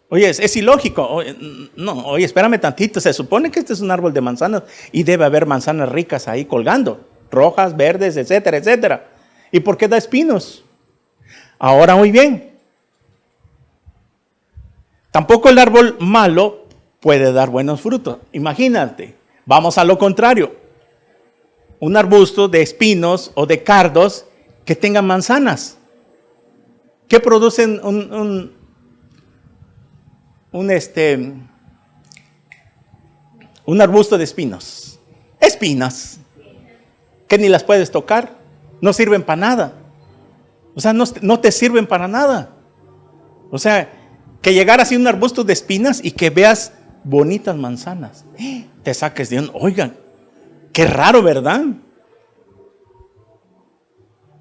Oye, es ilógico. Oye, espérame tantito, se supone que este es un árbol de manzanas y debe haber manzanas ricas ahí colgando, rojas, verdes, etcétera, etcétera. ¿Y por qué da espinos? Ahora muy bien, tampoco el árbol malo puede dar buenos frutos. Imagínate, vamos a lo contrario. Un arbusto de espinos o de cardos que tengan manzanas. ¿Qué producen un arbusto de espinos? Espinas, que ni las puedes tocar, no sirven para nada. O sea, no te sirven para nada. O sea, que llegara así un arbusto de espinas y que veas bonitas manzanas, te saques de oigan, qué raro, ¿verdad?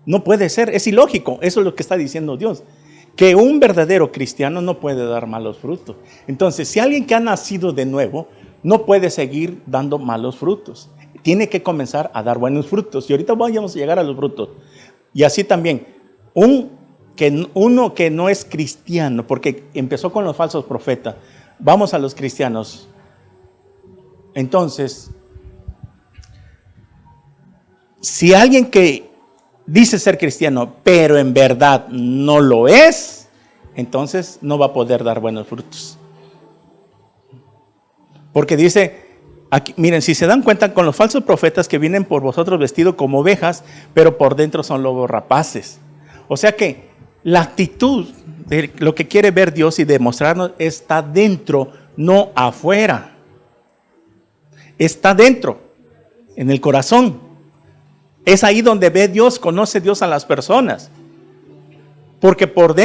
No puede ser, es ilógico. Eso es lo que está diciendo Dios, que un verdadero cristiano no puede dar malos frutos. Entonces, si alguien que ha nacido de nuevo no puede seguir dando malos frutos, tiene que comenzar a dar buenos frutos. Y ahorita vamos a llegar a los frutos. Y así también, uno que no es cristiano, porque empezó con los falsos profetas, vamos a los cristianos. Entonces, si alguien que dice ser cristiano, pero en verdad no lo es, entonces no va a poder dar buenos frutos. Porque dice, aquí, miren, si se dan cuenta con los falsos profetas que vienen por vosotros vestidos como ovejas, pero por dentro son lobos rapaces. O sea que la actitud de lo que quiere ver Dios y demostrarnos está dentro, no afuera. Está dentro, en el corazón. Es ahí donde ve Dios, conoce Dios a las personas. Porque por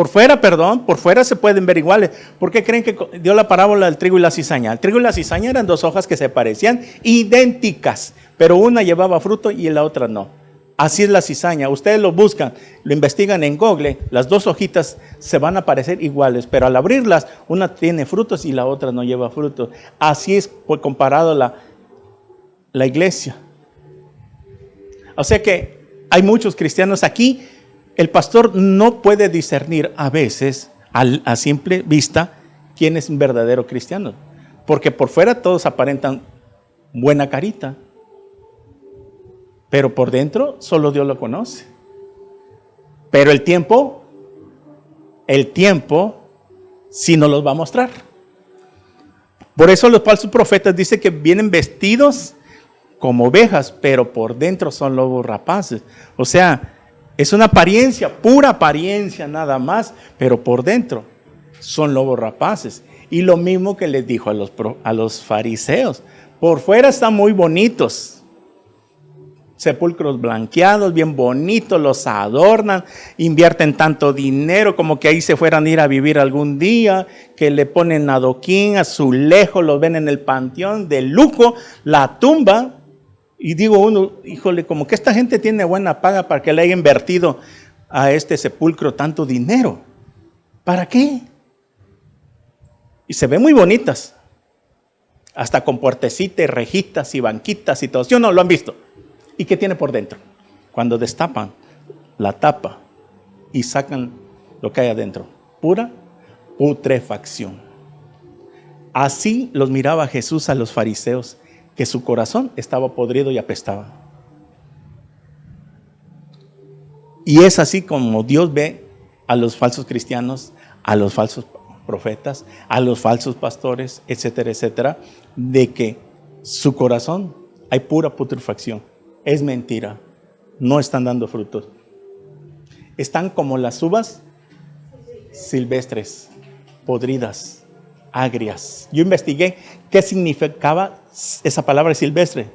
fuera se pueden ver iguales. ¿Por qué creen que dio la parábola del trigo y la cizaña? El trigo y la cizaña eran dos hojas que se parecían, idénticas, pero una llevaba fruto y la otra no. Así es la cizaña. Ustedes lo buscan, lo investigan en Google, las dos hojitas se van a parecer iguales, pero al abrirlas, una tiene frutos y la otra no lleva frutos. Así es comparado la iglesia. O sea que hay muchos cristianos aquí. El pastor no puede discernir a veces, a simple vista, quién es un verdadero cristiano. Porque por fuera todos aparentan buena carita, pero por dentro solo Dios lo conoce. Pero el tiempo sí nos los va a mostrar. Por eso los falsos profetas dicen que vienen vestidos como ovejas, pero por dentro son lobos rapaces. O sea, es una apariencia, pura apariencia nada más, pero por dentro son lobos rapaces. Y lo mismo que les dijo a los fariseos. Por fuera están muy bonitos, sepulcros blanqueados, bien bonitos, los adornan, invierten tanto dinero como que ahí se fueran a ir a vivir algún día, que le ponen adoquín, azulejo, los ven en el panteón de lujo, la tumba. Y digo uno, híjole, como que esta gente tiene buena paga para que le haya invertido a este sepulcro tanto dinero. ¿Para qué? Y se ven muy bonitas, hasta con puertecitas, rejitas y banquitas y todo. ¿Sí o no? ¿Lo han visto? ¿Y qué tiene por dentro? Cuando destapan la tapa y sacan lo que hay adentro, pura putrefacción. Así los miraba Jesús a los fariseos, que su corazón estaba podrido y apestaba. Y es así como Dios ve a los falsos cristianos, a los falsos profetas, a los falsos pastores, etcétera, etcétera, de que su corazón hay pura putrefacción. Es mentira, no están dando frutos. Están como las uvas silvestres, podridas, agrias. Yo investigué qué significaba esa palabra silvestre.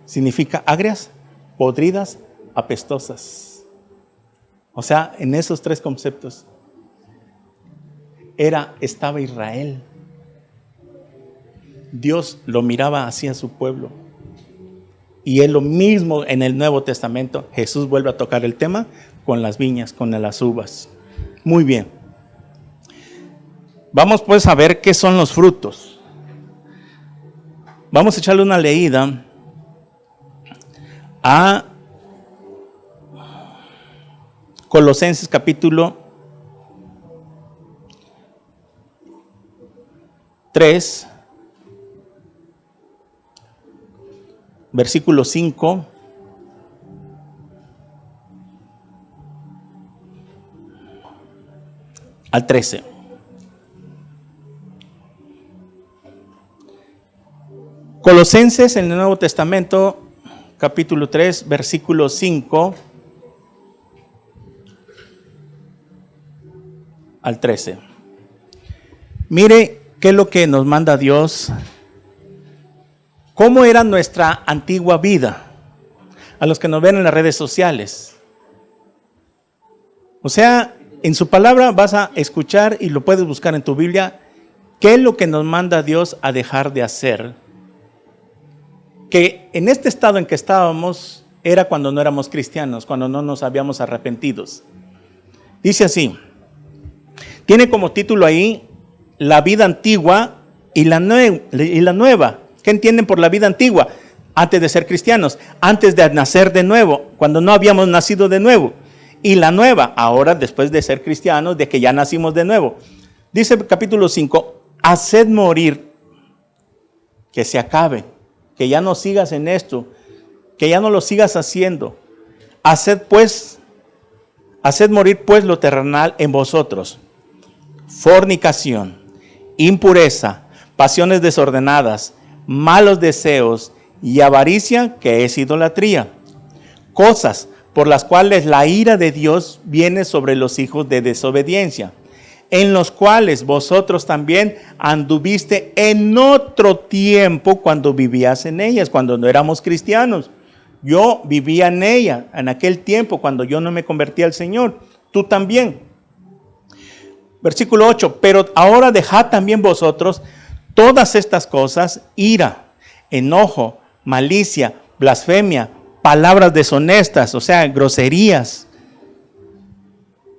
Significa agrias, podridas, apestosas. O sea, en esos tres conceptos estaba Israel. Dios lo miraba hacia su pueblo. Y es lo mismo en el Nuevo Testamento. Jesús vuelve a tocar el tema con las viñas, con las uvas. Muy bien. Vamos pues a ver qué son los frutos. Vamos a echarle una leída a Colosenses capítulo 3. Versículo 5 al 13. Colosenses en el Nuevo Testamento, capítulo 3, versículo 5 al 13. Mire qué es lo que nos manda Dios. ¿Cómo era nuestra antigua vida? A los que nos ven en las redes sociales. O sea, en su palabra vas a escuchar y lo puedes buscar en tu Biblia. ¿Qué es lo que nos manda Dios a dejar de hacer? Que en este estado en que estábamos era cuando no éramos cristianos, cuando no nos habíamos arrepentidos. Dice así, tiene como título ahí, la vida antigua y la nueva. ¿Qué entienden por la vida antigua? Antes de ser cristianos, antes de nacer de nuevo, cuando no habíamos nacido de nuevo. Y la nueva, ahora después de ser cristianos, de que ya nacimos de nuevo. Dice el capítulo 5, haced morir, que se acabe, que ya no sigas en esto, que ya no lo sigas haciendo. Haced morir pues lo terrenal en vosotros. Fornicación, impureza, pasiones desordenadas, malos deseos y avaricia, que es idolatría. Cosas por las cuales la ira de Dios viene sobre los hijos de desobediencia, en los cuales vosotros también anduviste en otro tiempo cuando vivías en ellas, cuando no éramos cristianos. Yo vivía en ella, en aquel tiempo cuando yo no me convertí al Señor. Tú también. Versículo 8, pero ahora dejad también vosotros todas estas cosas, ira, enojo, malicia, blasfemia, palabras deshonestas, o sea, groserías,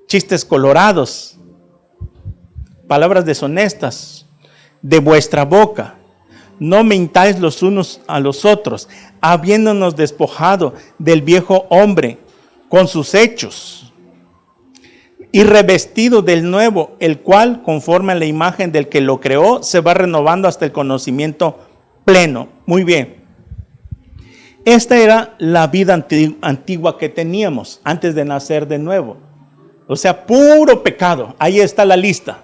chistes colorados, palabras deshonestas de vuestra boca. No mintáis los unos a los otros, habiéndonos despojado del viejo hombre con sus hechos, y revestido del nuevo, el cual, conforme a la imagen del que lo creó, se va renovando hasta el conocimiento pleno. Muy bien. Esta era la vida antigua que teníamos antes de nacer de nuevo. O sea, puro pecado. Ahí está la lista.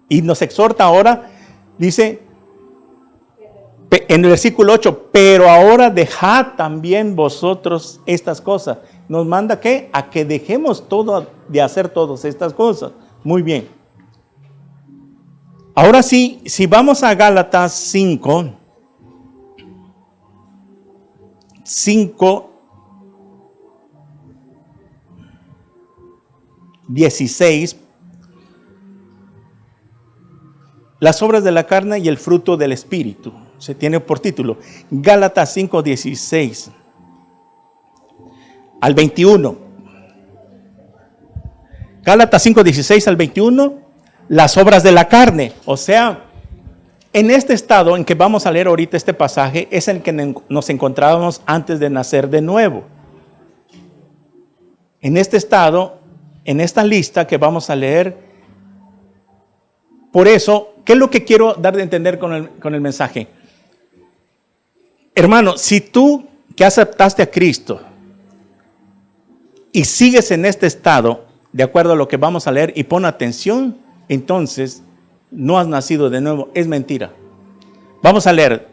Y nos exhorta ahora, dice en el versículo 8, pero ahora dejad también vosotros estas cosas. Nos manda ¿qué? A que dejemos todo de hacer todas estas cosas. Muy bien. Ahora sí, si vamos a Gálatas 5, 16, las obras de la carne y el fruto del Espíritu. Se tiene por título Gálatas 5, 16 al 21. Gálatas 5, 16 al 21, las obras de la carne. O sea, en este estado en que vamos a leer ahorita este pasaje, es en el que nos encontrábamos antes de nacer de nuevo. En este estado, en esta lista que vamos a leer, por eso, ¿qué es lo que quiero dar de entender con el mensaje? Hermano, si tú que aceptaste a Cristo y sigues en este estado, de acuerdo a lo que vamos a leer, y pon atención, entonces no has nacido de nuevo, es mentira. Vamos a leer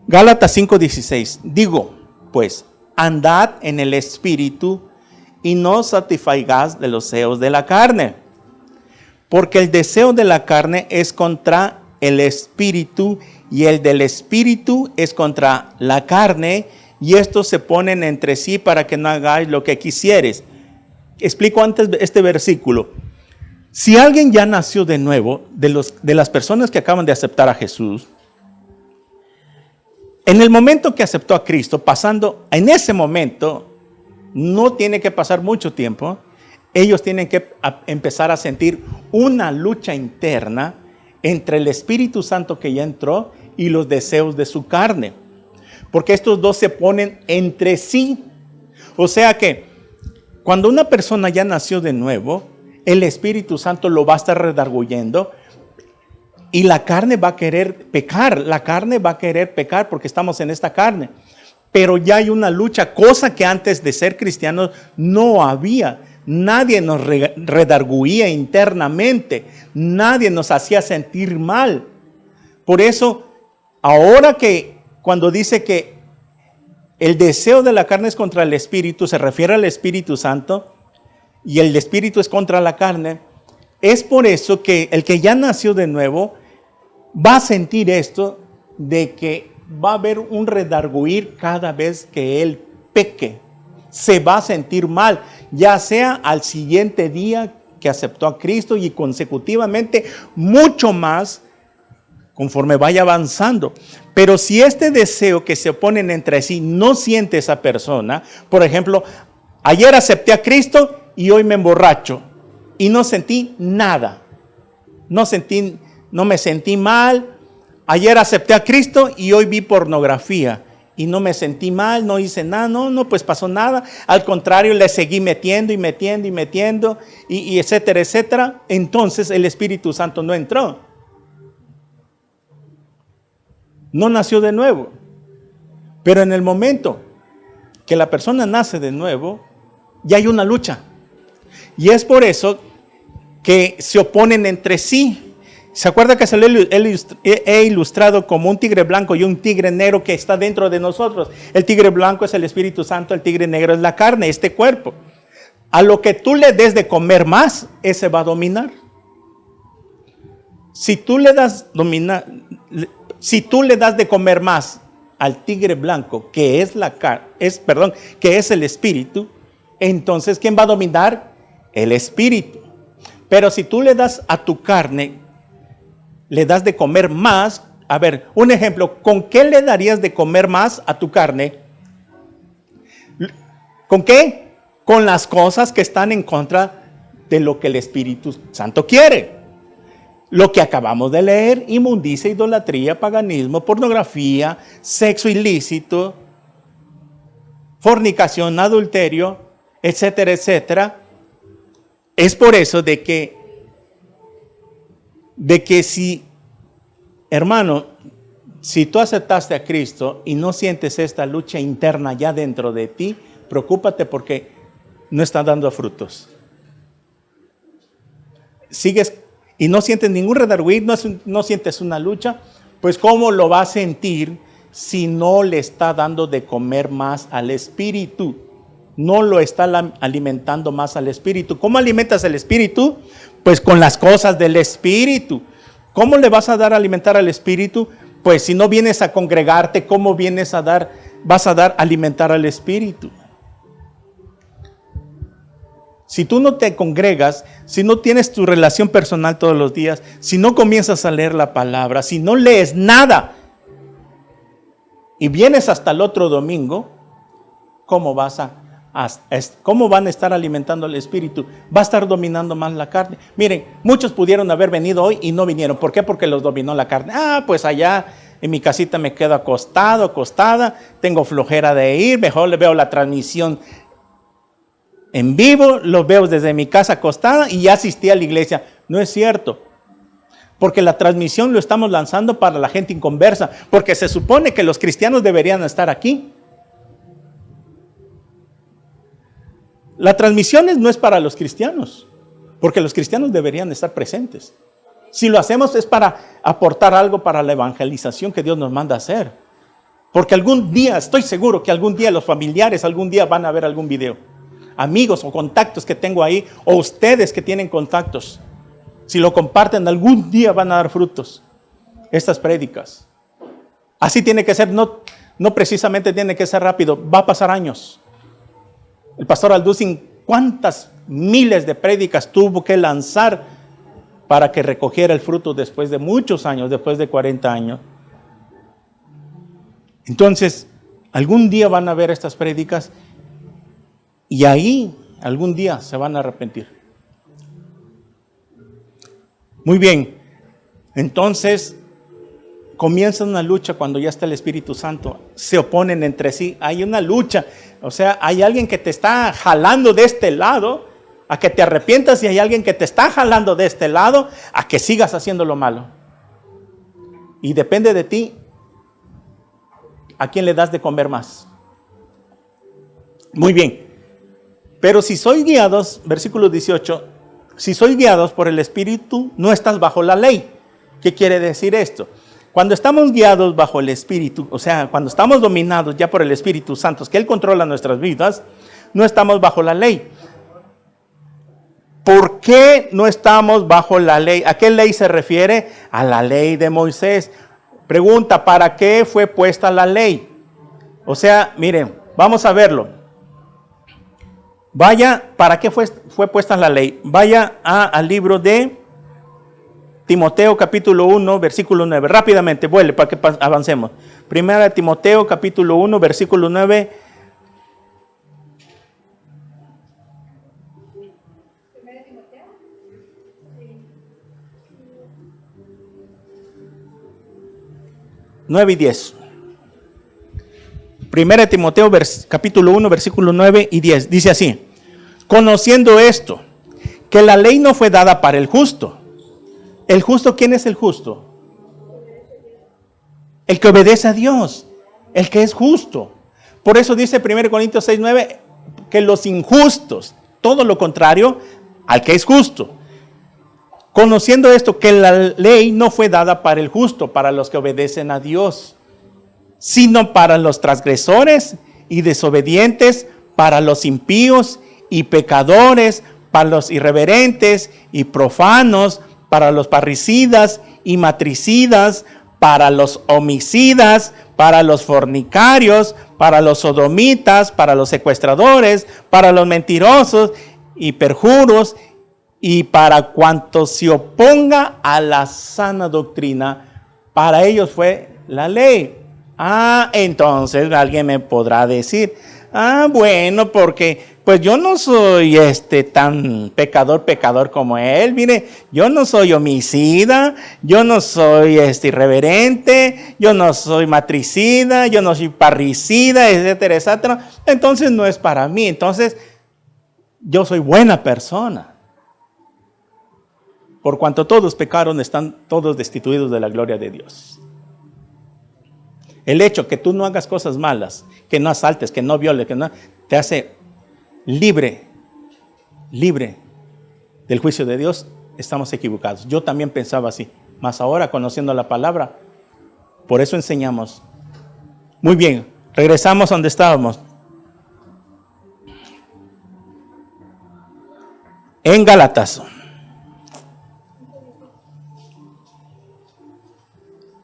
Gálatas 5:16. Digo, pues, andad en el Espíritu y no satisfagáis de los deseos de la carne, porque el deseo de la carne es contra el Espíritu y el del Espíritu es contra la carne, y estos se ponen entre sí para que no hagáis lo que quisieres. Explico antes este versículo. Si alguien ya nació de nuevo, de las personas que acaban de aceptar a Jesús, en el momento que aceptó a Cristo, en ese momento, no tiene que pasar mucho tiempo, ellos tienen que empezar a sentir una lucha interna entre el Espíritu Santo que ya entró y los deseos de su carne. Porque estos dos se ponen entre sí. O sea que cuando una persona ya nació de nuevo, el Espíritu Santo lo va a estar redarguyendo y la carne va a querer pecar. La carne va a querer pecar porque estamos en esta carne. Pero ya hay una lucha, cosa que antes de ser cristianos no había. Nadie nos redarguía internamente. Nadie nos hacía sentir mal. Por eso, ahora que cuando dice que el deseo de la carne es contra el Espíritu, se refiere al Espíritu Santo, y el Espíritu es contra la carne, es por eso que el que ya nació de nuevo va a sentir esto de que va a haber un redarguir cada vez que él peque. Se va a sentir mal, ya sea al siguiente día que aceptó a Cristo y consecutivamente mucho más conforme vaya avanzando. Pero si este deseo que se oponen entre sí no siente esa persona, por ejemplo, ayer acepté a Cristo y hoy me emborracho y no sentí nada, no me sentí mal. Ayer acepté a Cristo y hoy vi pornografía y no me sentí mal, no hice nada, no, pues pasó nada. Al contrario, le seguí metiendo y etcétera, etcétera. Entonces el Espíritu Santo no entró. No nació de nuevo. Pero en el momento que la persona nace de nuevo, ya hay una lucha. Y es por eso que se oponen entre sí. ¿Se acuerda que se le he ilustrado como un tigre blanco y un tigre negro que está dentro de nosotros? El tigre blanco es el Espíritu Santo, el tigre negro es la carne, este cuerpo. A lo que tú le des de comer más, ese va a dominar. Si tú le das de comer más al tigre blanco, que es que es el Espíritu, entonces ¿quién va a dominar? El Espíritu. Pero si tú le das a tu carne, le das de comer más. A ver, un ejemplo, ¿con qué le darías de comer más a tu carne? ¿Con qué? Con las cosas que están en contra de lo que el Espíritu Santo quiere. Lo que acabamos de leer: inmundicia, idolatría, paganismo, pornografía, sexo ilícito, fornicación, adulterio, etcétera, etcétera. Es por eso de que si, hermano, si tú aceptaste a Cristo y no sientes esta lucha interna ya dentro de ti, preocúpate porque no está dando frutos. Sigues y no sientes ningún redarguir, no sientes una lucha, pues ¿cómo lo va a sentir si no le está dando de comer más al espíritu? No lo está alimentando más al espíritu. ¿Cómo alimentas el espíritu? Pues con las cosas del espíritu. ¿Cómo le vas a dar a alimentar al espíritu? Pues si no vienes a congregarte, ¿cómo vas a dar alimentar al espíritu? Si tú no te congregas, si no tienes tu relación personal todos los días, si no comienzas a leer la palabra, si no lees nada y vienes hasta el otro domingo, ¿cómo van a estar alimentando al espíritu? Va a estar dominando más la carne. Miren, muchos pudieron haber venido hoy y no vinieron. ¿Por qué? Porque los dominó la carne. Pues allá en mi casita me quedo acostado, acostada, tengo flojera de ir, mejor le veo la transmisión en vivo, lo veo desde mi casa acostada y ya asistí a la iglesia. No es cierto, porque la transmisión lo estamos lanzando para la gente inconversa, porque se supone que los cristianos deberían estar aquí. La transmisión no es para los cristianos, porque los cristianos deberían estar presentes. Si lo hacemos es para aportar algo para la evangelización que Dios nos manda a hacer. Porque algún día, estoy seguro que algún día los familiares, algún día van a ver algún video. Amigos o contactos que tengo ahí, o ustedes que tienen contactos. Si lo comparten, algún día van a dar frutos estas prédicas. Así tiene que ser, no precisamente tiene que ser rápido, va a pasar años. El pastor Alducin, ¿cuántas miles de prédicas tuvo que lanzar para que recogiera el fruto después de muchos años, después de 40 años? Entonces, algún día van a ver estas prédicas y ahí algún día se van a arrepentir. Muy bien, entonces comienza una lucha cuando ya está el Espíritu Santo. Se oponen entre sí, hay una lucha. O sea, hay alguien que te está jalando de este lado a que te arrepientas y hay alguien que te está jalando de este lado a que sigas haciendo lo malo. Y depende de ti a quién le das de comer más. Muy bien. Pero si sois guiados, versículo 18, si sois guiados por el Espíritu, no estás bajo la ley. ¿Qué quiere decir esto? Cuando estamos guiados bajo el Espíritu, o sea, cuando estamos dominados ya por el Espíritu Santo, que Él controla nuestras vidas, no estamos bajo la ley. ¿Por qué no estamos bajo la ley? ¿A qué ley se refiere? A la ley de Moisés. Pregunta, ¿para qué fue puesta la ley? O sea, miren, vamos a verlo. Vaya, ¿para qué fue puesta la ley? Vaya al libro de Timoteo capítulo 1, versículo 9. Rápidamente, vuelve para que avancemos. Primera de Timoteo capítulo 1, versículo 9. ¿Primera de Timoteo? Sí. 9 y 10. Primera de Timoteo capítulo 1, versículo 9 y 10. Dice así: conociendo esto, que la ley no fue dada para el justo. ¿El justo quién es el justo? El que obedece a Dios, el que es justo. Por eso dice 1 Corintios 6, 9, que los injustos, todo lo contrario al que es justo. Conociendo esto, que la ley no fue dada para el justo, para los que obedecen a Dios, sino para los transgresores y desobedientes, para los impíos y pecadores, para los irreverentes y profanos, para los parricidas y matricidas, para los homicidas, para los fornicarios, para los sodomitas, para los secuestradores, para los mentirosos y perjuros, y para cuantos se oponga a la sana doctrina. Para ellos fue la ley. Entonces alguien me podrá decir, bueno, porque pues yo no soy tan pecador como él. Mire, yo no soy homicida, yo no soy irreverente, yo no soy matricida, yo no soy parricida, etcétera, etcétera. Entonces no es para mí. Entonces yo soy buena persona. Por cuanto todos pecaron, están todos destituidos de la gloria de Dios. El hecho que tú no hagas cosas malas, que no asaltes, que no violes, que no, te hace libre libre del juicio de Dios, estamos equivocados. Yo también pensaba así, mas ahora conociendo la palabra, por eso enseñamos. Muy bien, regresamos a donde estábamos. En Gálatas.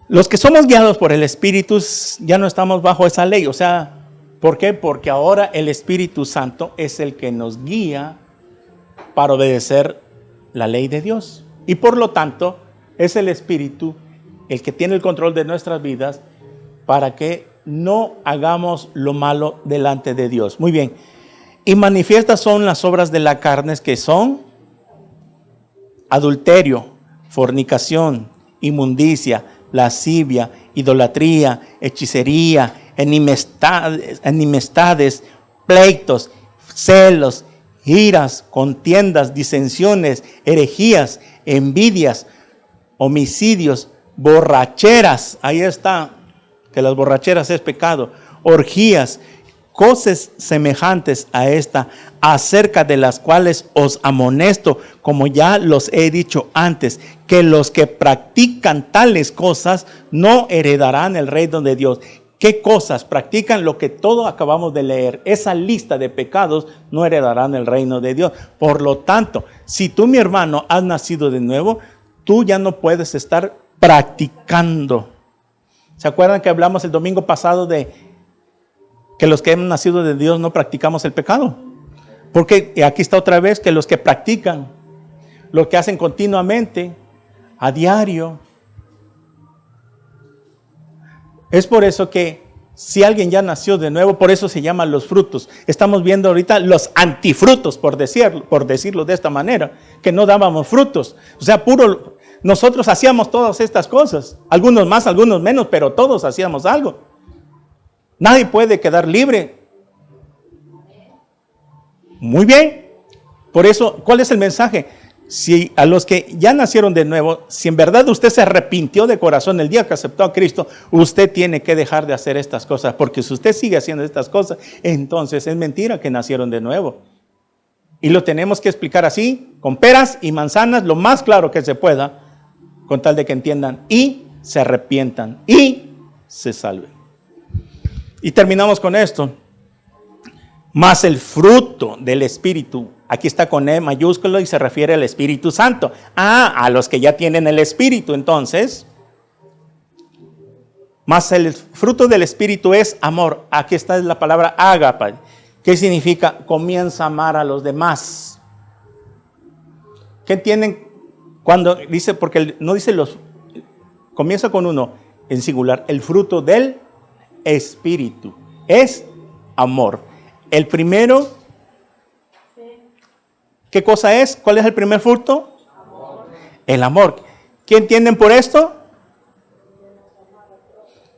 Los que somos guiados por el Espíritu ya no estamos bajo esa ley. O sea, ¿por qué? Porque ahora el Espíritu Santo es el que nos guía para obedecer la ley de Dios. Y por lo tanto, es el Espíritu el que tiene el control de nuestras vidas para que no hagamos lo malo delante de Dios. Muy bien. Y manifiestas son las obras de la carne, que son adulterio, fornicación, inmundicia, lascivia, idolatría, hechicería, enemistades, pleitos, celos, iras, contiendas, disensiones, herejías, envidias, homicidios, borracheras. Ahí está, que las borracheras es pecado. Orgías, cosas semejantes a esta, acerca de las cuales os amonesto, como ya los he dicho antes, que los que practican tales cosas no heredarán el reino de Dios. ¿Qué cosas practican? Lo que todos acabamos de leer. Esa lista de pecados no heredarán el reino de Dios. Por lo tanto, si tú, mi hermano, has nacido de nuevo, tú ya no puedes estar practicando. ¿Se acuerdan que hablamos el domingo pasado de que los que hemos nacido de Dios no practicamos el pecado? Porque aquí está otra vez que los que practican, lo que hacen continuamente, a diario. Es por eso que si alguien ya nació de nuevo, por eso se llaman los frutos. Estamos viendo ahorita los antifrutos, por decirlo de esta manera, que no dábamos frutos. O sea, nosotros hacíamos todas estas cosas, algunos más, algunos menos, pero todos hacíamos algo. Nadie puede quedar libre. Muy bien. Por eso, ¿cuál es el mensaje? Si a los que ya nacieron de nuevo, si en verdad usted se arrepintió de corazón el día que aceptó a Cristo, usted tiene que dejar de hacer estas cosas, porque si usted sigue haciendo estas cosas, entonces es mentira que nacieron de nuevo. Y lo tenemos que explicar así, con peras y manzanas, lo más claro que se pueda, con tal de que entiendan y se arrepientan y se salven. Y terminamos con esto. Más el fruto del Espíritu, aquí está con E mayúsculo y se refiere al Espíritu Santo. A los que ya tienen el Espíritu, entonces. Más el fruto del Espíritu es amor. Aquí está la palabra ágape. ¿Qué significa? Comienza a amar a los demás. ¿Qué entienden cuando dice? Porque no dice comienza con uno en singular. El fruto del Espíritu es amor. El primero, ¿qué cosa es? ¿Cuál es el primer fruto? Amor. El amor. ¿Qué entienden por esto?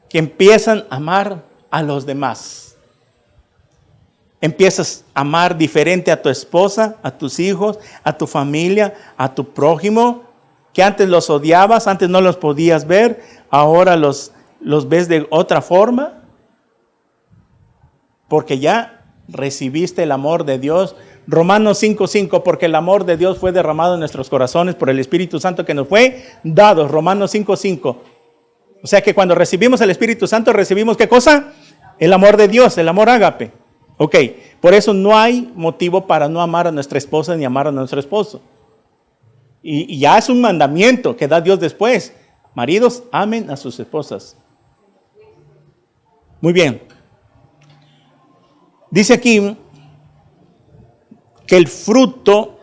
Que empiezan a amar a los demás. Empiezas a amar diferente a tu esposa, a tus hijos, a tu familia, a tu prójimo, que antes los odiabas, antes no los podías ver, ahora los ves de otra forma, porque ya recibiste el amor de Dios. Romanos 5:5, porque el amor de Dios fue derramado en nuestros corazones por el Espíritu Santo que nos fue dado. Romanos 5:5. O sea que cuando recibimos el Espíritu Santo, recibimos ¿qué cosa? El amor de Dios, el amor ágape. Ok, por eso no hay motivo para no amar a nuestra esposa ni amar a nuestro esposo. Y ya es un mandamiento que da Dios después. Maridos, amen a sus esposas. Muy bien. Dice aquí que el fruto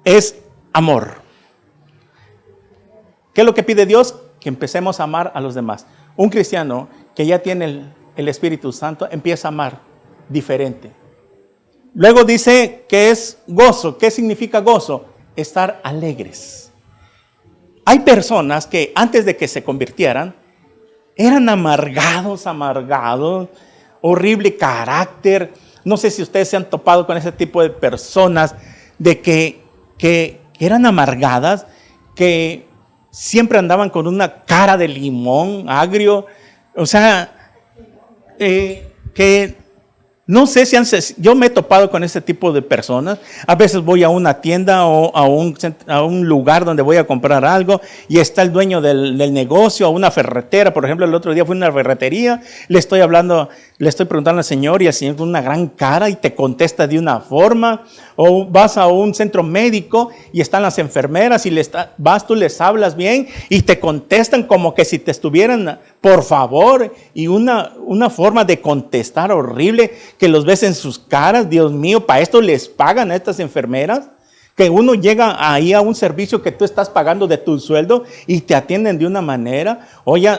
es amor. ¿Qué es lo que pide Dios? Que empecemos a amar a los demás. Un cristiano que ya tiene el Espíritu Santo empieza a amar diferente. Luego dice que es gozo. ¿Qué significa gozo? Estar alegres. Hay personas que antes de que se convirtieran eran amargados, horrible carácter. No sé si ustedes se han topado con ese tipo de personas de que eran amargadas, que siempre andaban con una cara de limón agrio. O sea, que no sé si yo me he topado con este tipo de personas. A veces voy a una tienda o a un lugar donde voy a comprar algo y está el dueño del negocio, o una ferretera. Por ejemplo, el otro día fui a una ferretería, le estoy preguntando al señor y el señor con una gran cara y te contesta de una forma. O vas a un centro médico y están las enfermeras y tú les hablas bien y te contestan como que si te estuvieran, por favor, y una forma de contestar horrible que los ves en sus caras. Dios mío, ¿para esto les pagan a estas enfermeras? Que uno llega ahí a un servicio que tú estás pagando de tu sueldo y te atienden de una manera, oye,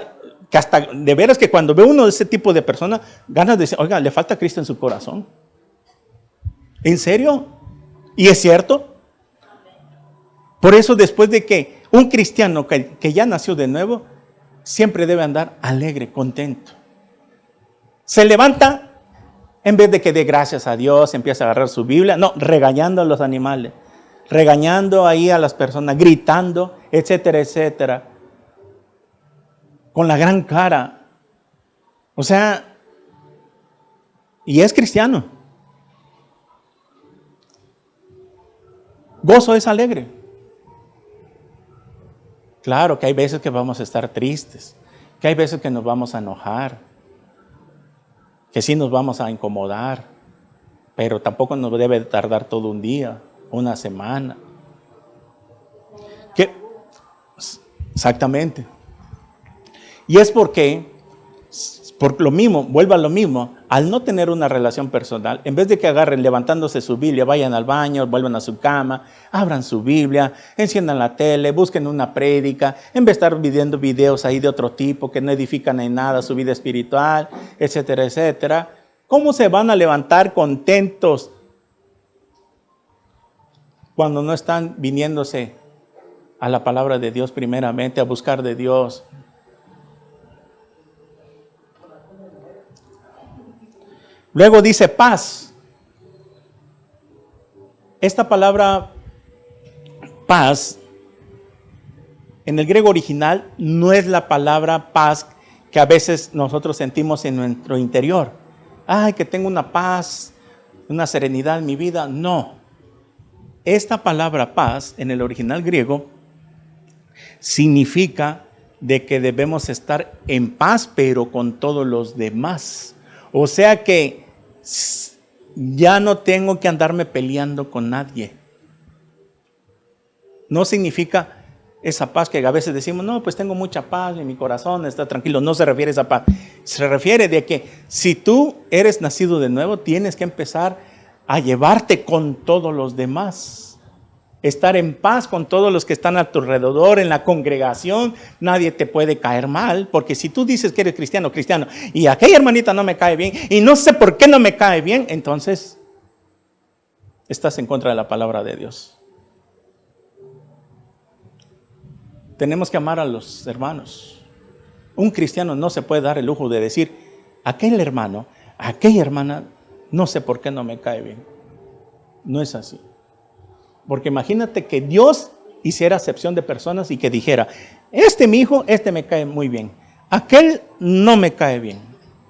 que hasta de veras que cuando ve uno de ese tipo de personas, ganas de decir, oiga, le falta Cristo en su corazón. ¿En serio? ¿Y es cierto? Por eso, después de que un cristiano que ya nació de nuevo, siempre debe andar alegre, contento. Se levanta, en vez de que dé gracias a Dios, empieza a agarrar su Biblia, no, regañando a los animales, regañando ahí a las personas, gritando, etcétera, etcétera, con la gran cara. O sea, y es cristiano. Gozo es alegre. Claro que hay veces que vamos a estar tristes, que hay veces que nos vamos a enojar, que sí nos vamos a incomodar, pero tampoco nos debe tardar todo un día, una semana. Exactamente. Y es por lo mismo, vuelvo a lo mismo, al no tener una relación personal, en vez de que agarren levantándose su Biblia, vayan al baño, vuelvan a su cama, abran su Biblia, enciendan la tele, busquen una prédica, en vez de estar viendo videos ahí de otro tipo que no edifican en nada su vida espiritual, etcétera, etcétera, ¿cómo se van a levantar contentos cuando no están viniéndose a la palabra de Dios primeramente, a buscar de Dios? Luego dice paz. Esta palabra paz, en el griego original, no es la palabra paz que a veces nosotros sentimos en nuestro interior. Ay, que tengo una paz, una serenidad en mi vida. No. Esta palabra paz, en el original griego, significa de que debemos estar en paz, pero con todos los demás. O sea que ya no tengo que andarme peleando con nadie. No significa esa paz que a veces decimos, no, pues tengo mucha paz en mi corazón, está tranquilo. No se refiere a esa paz. Se refiere de que si tú eres nacido de nuevo, tienes que empezar a llevarte con todos los demás. Estar en paz con todos los que están a tu alrededor, en la congregación. Nadie te puede caer mal, porque si tú dices que eres cristiano, y aquella hermanita no me cae bien, y no sé por qué no me cae bien, entonces estás en contra de la palabra de Dios. Tenemos que amar a los hermanos. Un cristiano no se puede dar el lujo de decir, aquel hermano, aquella hermana, no sé por qué no me cae bien. No es así. Porque imagínate que Dios hiciera acepción de personas y que dijera, mi hijo, me cae muy bien, aquel no me cae bien.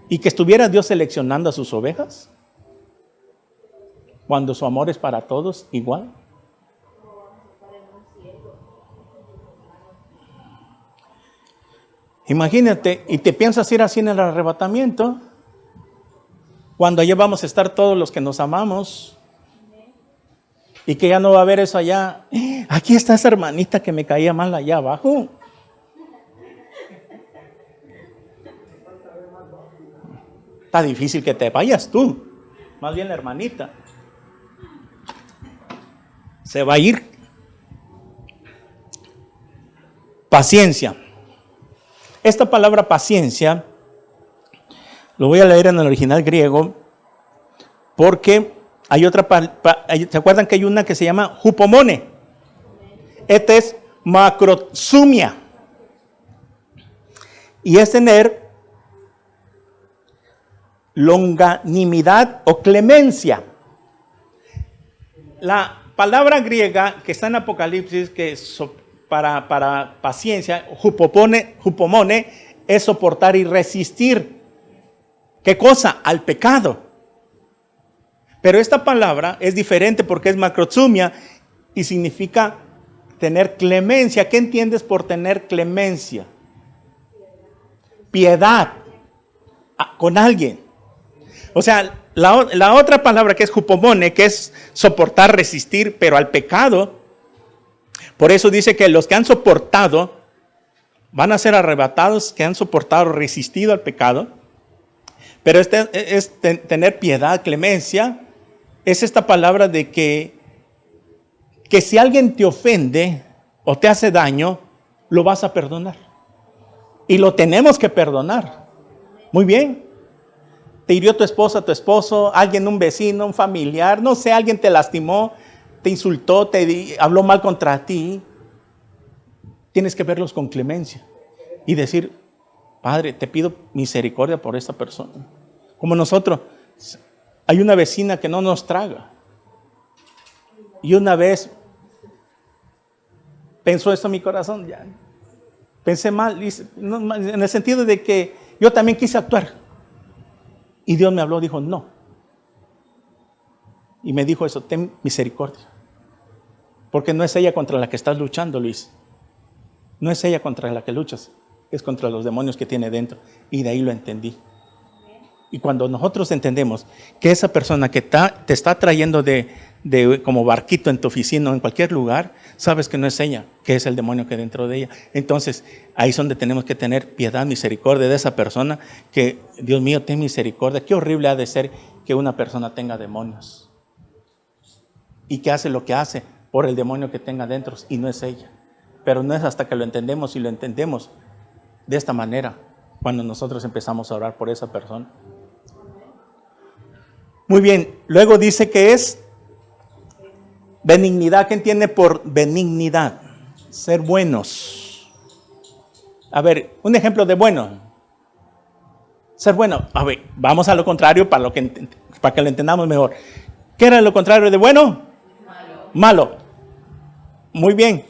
Y que estuviera Dios seleccionando a sus ovejas, cuando su amor es para todos igual. Imagínate, y te piensas ir así en el arrebatamiento, cuando allá vamos a estar todos los que nos amamos. Y que ya no va a haber eso allá. Aquí está esa hermanita que me caía mal allá abajo. Está difícil que te vayas tú. Más bien la hermanita. Se va a ir. Paciencia. Esta palabra paciencia, lo voy a leer en el original griego, porque hay otra, ¿se acuerdan que hay una que se llama hupomone? Esta es macrozumia. Y es tener longanimidad o clemencia. La palabra griega que está en Apocalipsis, que es para paciencia, hupomone, es soportar y resistir. ¿Qué cosa? Al pecado. Pero esta palabra es diferente porque es macrotsumia y significa tener clemencia. ¿Qué entiendes por tener clemencia? Piedad con alguien. O sea, la otra palabra que es hupomone, que es soportar, resistir, pero al pecado. Por eso dice que los que han soportado van a ser arrebatados, que han soportado, resistido al pecado. Pero tener piedad, clemencia, es esta palabra de que si alguien te ofende o te hace daño, lo vas a perdonar. Y lo tenemos que perdonar. Muy bien. Te hirió tu esposa, tu esposo, alguien, un vecino, un familiar, no sé, alguien te lastimó, te insultó, habló mal contra ti. Tienes que verlos con clemencia y decir, Padre, te pido misericordia por esta persona. Como nosotros, hay una vecina que no nos traga. Y una vez pensó esto en mi corazón, ya, pensé mal, en el sentido de que yo también quise actuar. Y Dios me habló, dijo, no. Y me dijo eso, ten misericordia. Porque no es ella contra la que estás luchando, Luis. No es ella contra la que luchas, es contra los demonios que tiene dentro. Y de ahí lo entendí. Y cuando nosotros entendemos que esa persona que te está trayendo de como barquito en tu oficina o en cualquier lugar, sabes que no es ella, que es el demonio que hay dentro de ella. Entonces, ahí es donde tenemos que tener piedad, misericordia de esa persona, que, Dios mío, ten misericordia. Qué horrible ha de ser que una persona tenga demonios. Y que hace lo que hace por el demonio que tenga dentro, y no es ella. Pero no es hasta que lo entendemos, y lo entendemos de esta manera, cuando nosotros empezamos a orar por esa persona. Muy bien, luego dice que es benignidad. ¿Qué entiende por benignidad? Ser buenos. A ver, un ejemplo de bueno. Ser bueno. A ver, vamos a lo contrario para que lo entendamos mejor. ¿Qué era lo contrario de bueno? Malo. Muy bien.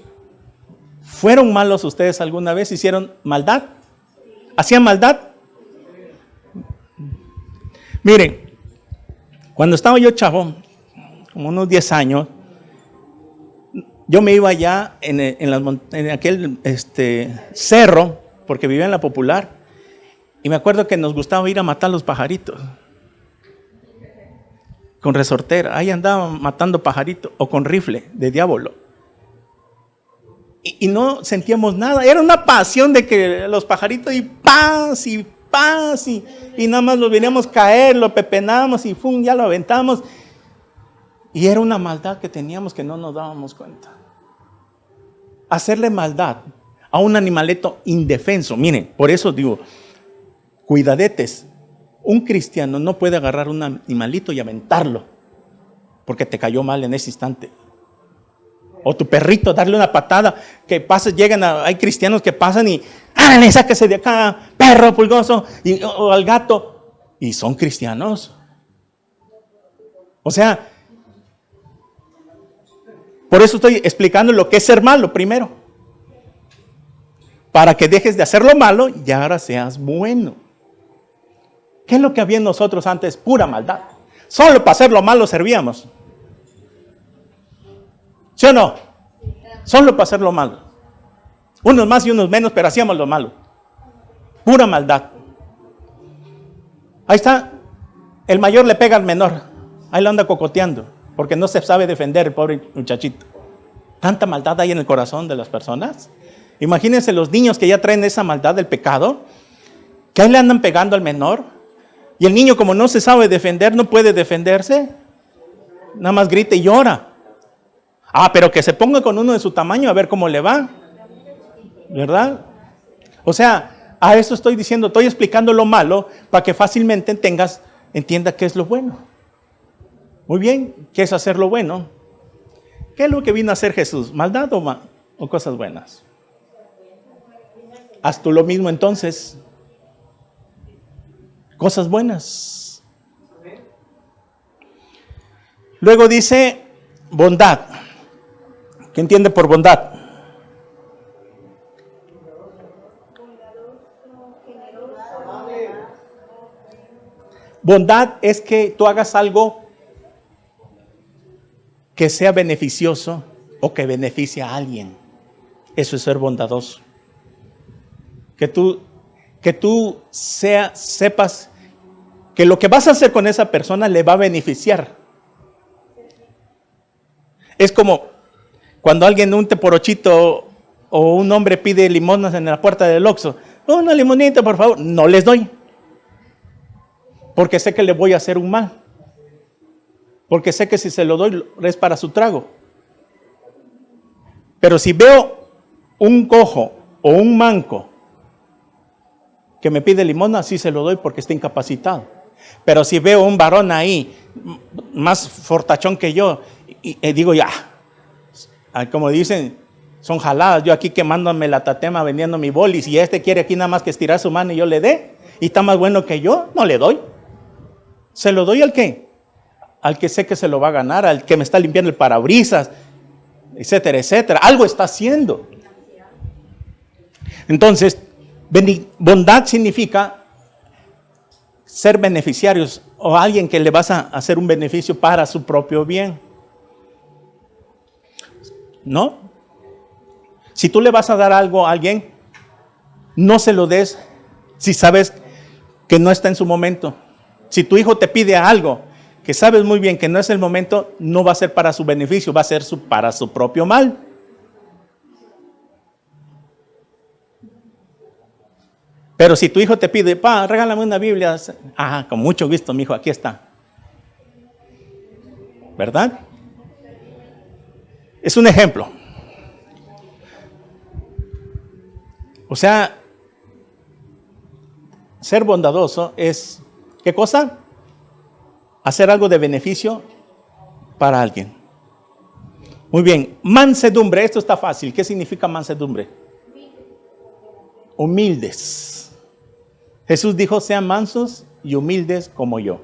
¿Fueron malos ustedes alguna vez? ¿Hicieron maldad? ¿Hacían maldad? Miren, cuando estaba yo chavo, como unos 10 años, yo me iba allá en aquel cerro, porque vivía en la Popular, y me acuerdo que nos gustaba ir a matar los pajaritos, con resortera. Ahí andaban matando pajaritos, o con rifle de diablo. Y no sentíamos nada, era una pasión de que los pajaritos y paz, y nada más los veníamos caer, lo pepenamos y ya lo aventamos. Y era una maldad que teníamos que no nos dábamos cuenta. Hacerle maldad a un animaleto indefenso. Miren, por eso digo, cuidadetes. Un cristiano no puede agarrar un animalito y aventarlo porque te cayó mal en ese instante. O tu perrito, darle una patada, que pases, hay cristianos que pasan y ¡ándale, sáquese de acá, perro pulgoso! O al gato. Y son cristianos. O sea, por eso estoy explicando lo que es ser malo primero. Para que dejes de hacer lo malo y ahora seas bueno. ¿Qué es lo que había en nosotros antes? Pura maldad. Solo para hacer lo malo servíamos. ¿Sí o no? Solo para hacer lo malo. Unos más y unos menos, pero hacíamos lo malo. Pura maldad. Ahí está. El mayor le pega al menor. Ahí lo anda cocoteando, porque no se sabe defender el pobre muchachito. Tanta maldad hay en el corazón de las personas. Imagínense los niños que ya traen esa maldad del pecado, que ahí le andan pegando al menor. Y el niño, como no se sabe defender, no puede defenderse. Nada más grita y llora. Pero que se ponga con uno de su tamaño a ver cómo le va. ¿Verdad? O sea, a eso estoy diciendo, estoy explicando lo malo para que fácilmente entienda qué es lo bueno. Muy bien, ¿qué es hacer lo bueno? ¿Qué es lo que vino a hacer Jesús? ¿Maldad o cosas buenas? Haz tú lo mismo entonces. Cosas buenas. Luego dice bondad. ¿Qué entiende por bondad? Bondad es que tú hagas algo que sea beneficioso o que beneficie a alguien. Eso es ser bondadoso. Que tú sepas que lo que vas a hacer con esa persona le va a beneficiar. Es como cuando alguien, un teporochito o un hombre pide limonas en la puerta del Oxxo. Una limonita, por favor. No les doy. Porque sé que le voy a hacer un mal. Porque sé que si se lo doy es para su trago. Pero si veo un cojo o un manco que me pide limosna, sí se lo doy porque está incapacitado. Pero si veo un varón ahí, más fortachón que yo, y digo ya, como dicen, son jaladas, yo aquí quemándome la tatema, vendiendo mi bolis, y este quiere aquí nada más que estirar su mano y yo le dé, y está más bueno que yo, no le doy. ¿Se lo doy al qué? Al que sé que se lo va a ganar, al que me está limpiando el parabrisas, etcétera, etcétera. Algo está haciendo. Entonces, bondad significa ser beneficiarios o alguien que le vas a hacer un beneficio para su propio bien. ¿No? Si tú le vas a dar algo a alguien, no se lo des si sabes que no está en su momento. Si tu hijo te pide algo que sabes muy bien que no es el momento, no va a ser para su beneficio, va a ser para su propio mal. Pero si tu hijo te pide, pa, regálame una Biblia, ajá, con mucho gusto, mi hijo, aquí está. ¿Verdad? Es un ejemplo. O sea, ser bondadoso es, ¿qué cosa? Hacer algo de beneficio para alguien. Muy bien, mansedumbre, esto está fácil. ¿Qué significa mansedumbre? Humildes. Jesús dijo, sean mansos y humildes como yo.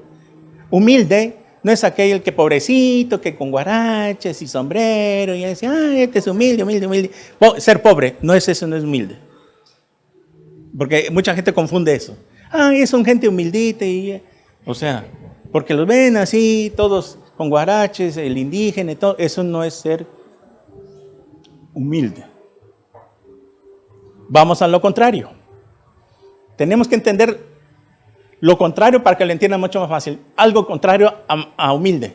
Humilde no es aquel que pobrecito, que con guaraches y sombrero, y dice, este es humilde, humilde, humilde. Ser pobre, no es eso, no es humilde. Porque mucha gente confunde eso. Son gente humildita, o sea, porque los ven así, todos con guaraches, el indígena y todo, eso no es ser humilde. Vamos a lo contrario. Tenemos que entender lo contrario para que lo entiendan mucho más fácil. Algo contrario a humilde.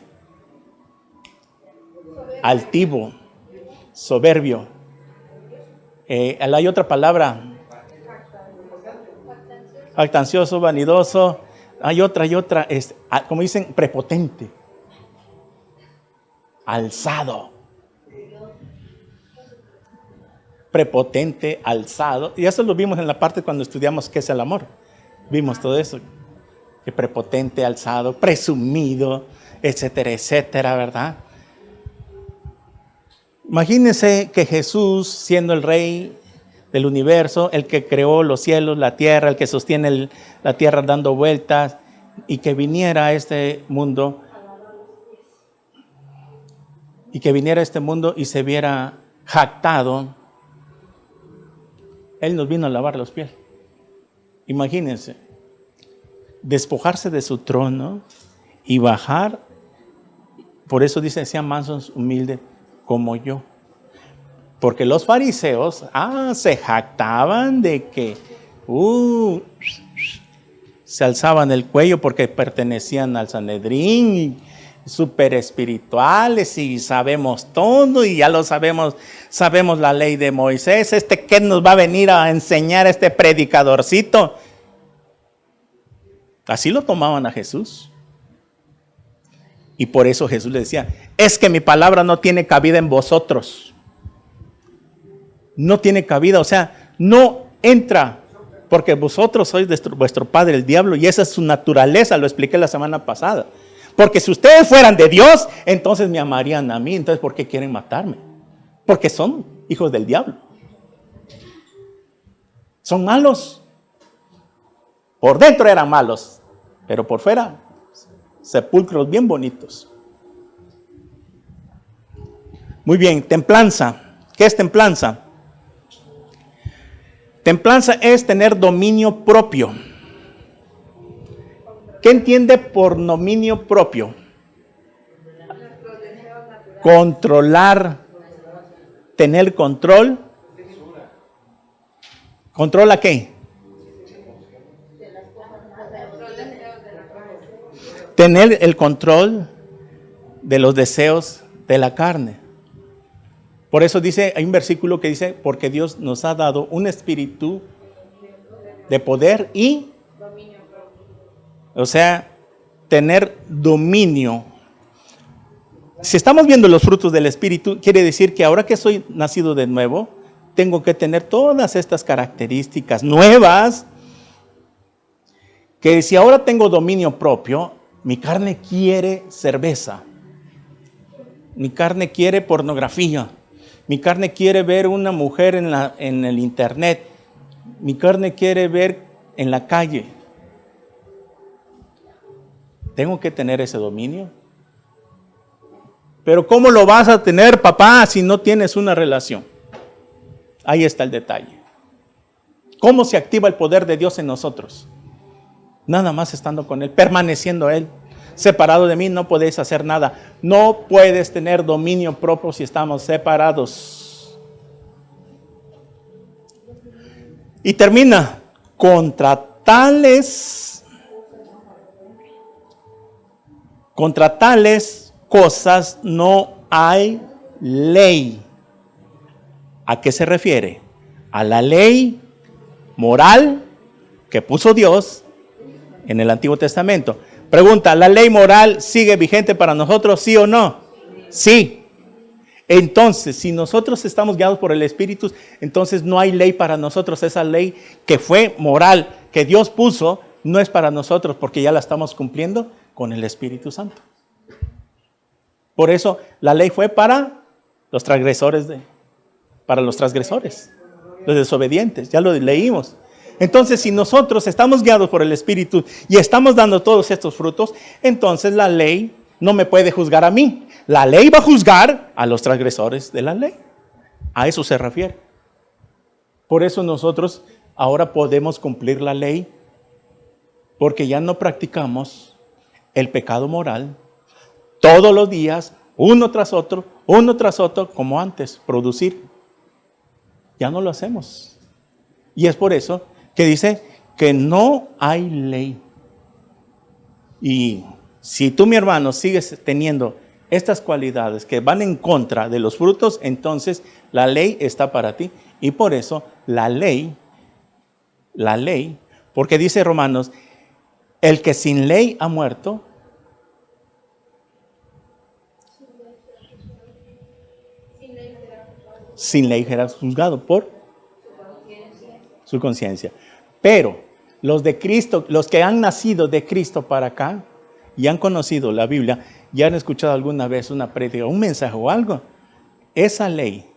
Altivo, soberbio. Hay otra palabra. Jactancioso, vanidoso. Hay otra. Como dicen, prepotente. Alzado. Prepotente, alzado. Y eso lo vimos en la parte cuando estudiamos qué es el amor. Vimos todo eso. Que prepotente, alzado, presumido, etcétera, etcétera, ¿verdad? Imagínense que Jesús, siendo el rey del universo, el que creó los cielos, la tierra, el que sostiene la tierra dando vueltas, y que viniera a este mundo, y se viera jactado. Él nos vino a lavar los pies. Imagínense, despojarse de su trono y bajar. Por eso dice, sean mansos, humildes como yo. Porque los fariseos se jactaban de que se alzaban el cuello porque pertenecían al Sanedrín, súper espirituales, y sabemos todo, y ya lo sabemos la ley de Moisés. ¿Qué nos va a venir a enseñar este predicadorcito? Así lo tomaban a Jesús. Y por eso Jesús le decía, es que mi palabra no tiene cabida en vosotros. No tiene cabida, o sea, no entra, porque vosotros sois vuestro padre el diablo, y esa es su naturaleza, lo expliqué la semana pasada. Porque si ustedes fueran de Dios, entonces me amarían a mí. Entonces, ¿por qué quieren matarme? Porque son hijos del diablo. Son malos. Por dentro eran malos, pero por fuera, sepulcros bien bonitos. Muy bien, templanza. ¿Qué es templanza? Templanza es tener dominio propio. ¿Qué entiende por dominio propio? Controlar, tener control. ¿Controla qué? Tener el control de los deseos de la carne. Por eso dice, hay un versículo que dice, porque Dios nos ha dado un espíritu de poder y, o sea, tener dominio. Si estamos viendo los frutos del espíritu, quiere decir que ahora que soy nacido de nuevo, tengo que tener todas estas características nuevas, que si ahora tengo dominio propio, mi carne quiere cerveza, mi carne quiere pornografía, mi carne quiere ver una mujer en el internet, mi carne quiere ver en la calle. ¿Tengo que tener ese dominio? Pero ¿cómo lo vas a tener, papá, si no tienes una relación? Ahí está el detalle. ¿Cómo se activa el poder de Dios en nosotros? Nada más estando con Él, permaneciendo Él. Separado de mí no podéis hacer nada. No puedes tener dominio propio si estamos separados. Y termina, contra tales cosas no hay ley. ¿A qué se refiere? A la ley moral que puso Dios en el Antiguo Testamento. Pregunta, ¿la ley moral sigue vigente para nosotros, sí o no? Sí. Entonces, si nosotros estamos guiados por el Espíritu, entonces no hay ley para nosotros. Esa ley que fue moral, que Dios puso, no es para nosotros porque ya la estamos cumpliendo con el Espíritu Santo. Por eso la ley fue para los transgresores, los desobedientes. Ya lo leímos. Entonces, si nosotros estamos guiados por el Espíritu y estamos dando todos estos frutos, entonces la ley no me puede juzgar a mí. La ley va a juzgar a los transgresores de la ley. A eso se refiere. Por eso nosotros ahora podemos cumplir la ley, porque ya no practicamos el pecado moral todos los días, uno tras otro, como antes, producir. Ya no lo hacemos. Y es por eso que dice que no hay ley. Y si tú, mi hermano, sigues teniendo estas cualidades que van en contra de los frutos, entonces la ley está para ti. Y por eso la ley, porque dice Romanos, el que sin ley ha muerto, sin ley será juzgado por su conciencia. Pero los de Cristo, los que han nacido de Cristo para acá y han conocido la Biblia, ya han escuchado alguna vez una prédica, un mensaje o algo, esa ley,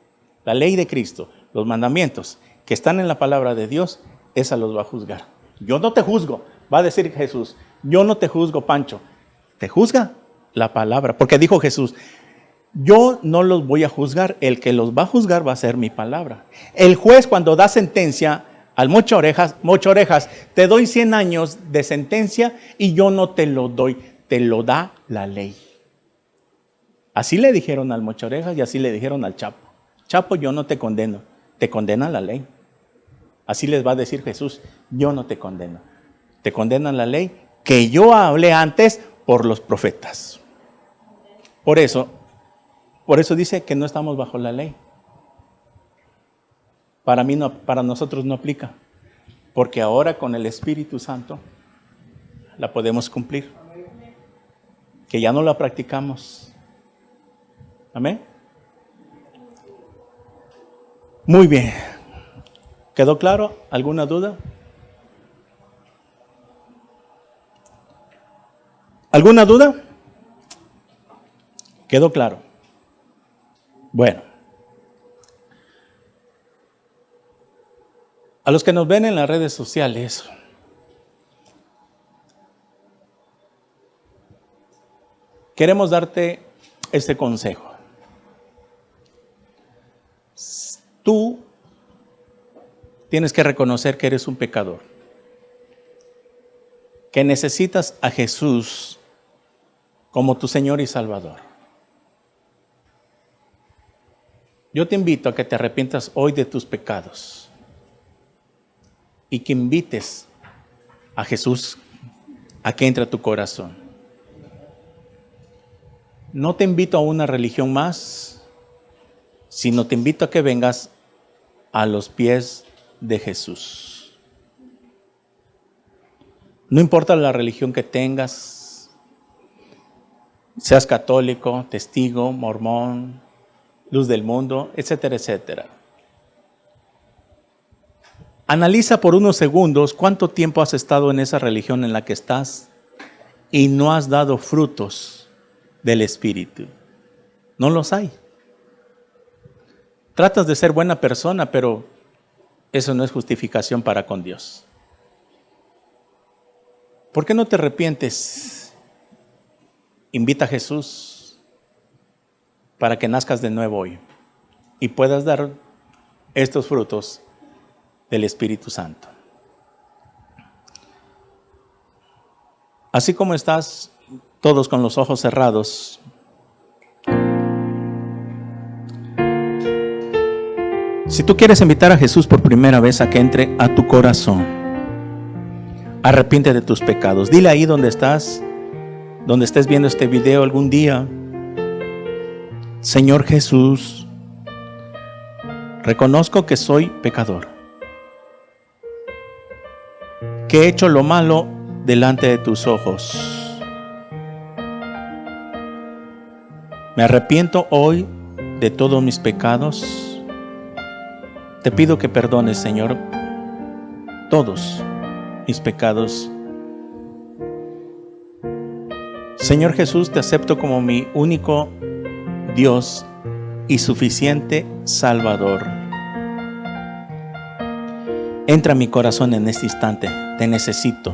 la ley de Cristo, los mandamientos que están en la palabra de Dios, esa los va a juzgar. Yo no te juzgo, va a decir Jesús, yo no te juzgo, Pancho, te juzga la palabra, porque dijo Jesús, yo no los voy a juzgar, el que los va a juzgar va a ser mi palabra. El juez cuando da sentencia al mocho orejas, te doy 100 años de sentencia y yo no te lo doy, te lo da la ley. Así le dijeron al mocho orejas y así le dijeron al Chapo. Chapo, yo no te condeno, te condena la ley. Así les va a decir Jesús, yo no te condeno, te condena la ley que yo hablé antes por los profetas. Por eso dice que no estamos bajo la ley. Para mí no, para nosotros no aplica, porque ahora con el Espíritu Santo la podemos cumplir, que ya no la practicamos. Amén. Muy bien. ¿Quedó claro? ¿Alguna duda? ¿Alguna duda? ¿Quedó claro? Bueno. A los que nos ven en las redes sociales, queremos darte este consejo. Tú tienes que reconocer que eres un pecador. que necesitas a Jesús como tu Señor y Salvador, yo te invito a que te arrepientas hoy de tus pecados y que invites a Jesús a que entre a tu corazón. No te invito a una religión más, sino te invito a que vengas a los pies de Jesús. No importa la religión que tengas, seas católico, testigo, mormón, luz del mundo, etcétera, etcétera. Analiza por unos segundos cuánto tiempo has estado en esa religión en la que estás y no has dado frutos del Espíritu. No los hay. Tratas de ser buena persona, pero eso no es justificación para con Dios. ¿Por qué no te arrepientes? Invita a Jesús para que nazcas de nuevo hoy y puedas dar estos frutos del Espíritu Santo. Así como estás, todos con los ojos cerrados, si tú quieres invitar a Jesús por primera vez a que entre a tu corazón, arrepiente de tus pecados. Dile ahí donde estás, donde estés viendo este video algún día: Señor Jesús, reconozco que soy pecador, que he hecho lo malo delante de tus ojos. Me arrepiento hoy de todos mis pecados. Te pido que perdones, Señor, todos mis pecados. Señor Jesús, te acepto como mi único Dios y suficiente Salvador. Entra a mi corazón en este instante, te necesito.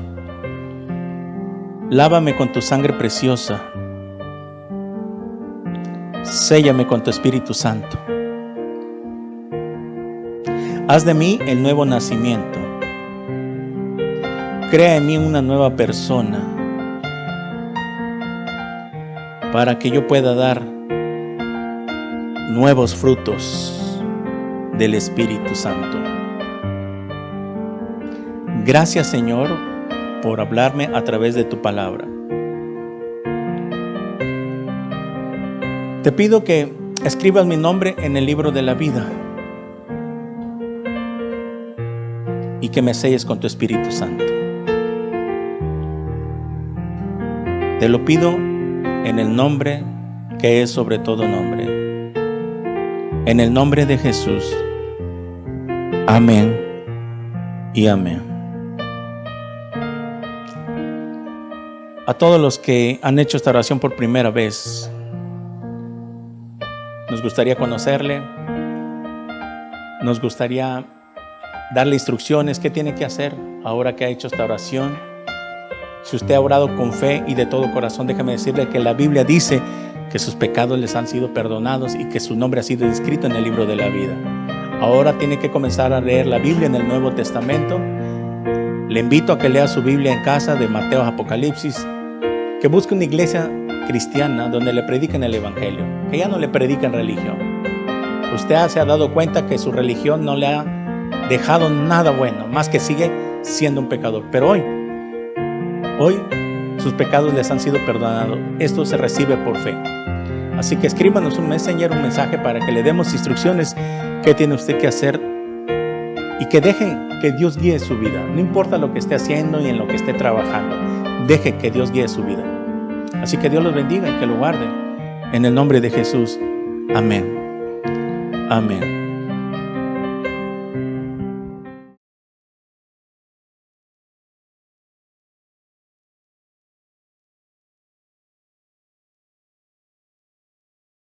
Lávame con tu sangre preciosa. Séllame con tu Espíritu Santo. Haz de mí el nuevo nacimiento. Crea en mí una nueva persona para que yo pueda dar nuevos frutos del Espíritu Santo. Gracias, Señor, por hablarme a través de tu palabra. Te pido que escribas mi nombre en el libro de la vida y que me selles con tu Espíritu Santo. Te lo pido en el nombre que es sobre todo nombre, en el nombre de Jesús. Amén y amén. A todos los que han hecho esta oración por primera vez, nos gustaría conocerle, nos gustaría darle instrucciones, qué tiene que hacer ahora que ha hecho esta oración. Si usted ha orado con fe y de todo corazón, déjame decirle que la Biblia dice que sus pecados les han sido perdonados y que su nombre ha sido inscrito en el libro de la vida. Ahora tiene que comenzar a leer la Biblia en el Nuevo Testamento. Le invito a que lea su Biblia en casa, de Mateo a Apocalipsis, que busque una iglesia cristiana donde le prediquen el Evangelio, que ya no le prediquen religión. Usted se ha dado cuenta que su religión no le ha dejado nada bueno, más que sigue siendo un pecador. Pero hoy sus pecados les han sido perdonados. Esto se recibe por fe. Así que escríbanos un messenger, un mensaje, para que le demos instrucciones qué tiene usted que hacer y que deje que Dios guíe su vida. No importa lo que esté haciendo y en lo que esté trabajando, deje que Dios guíe su vida. Así que Dios los bendiga y que lo guarde. En el nombre de Jesús. Amén. Amén.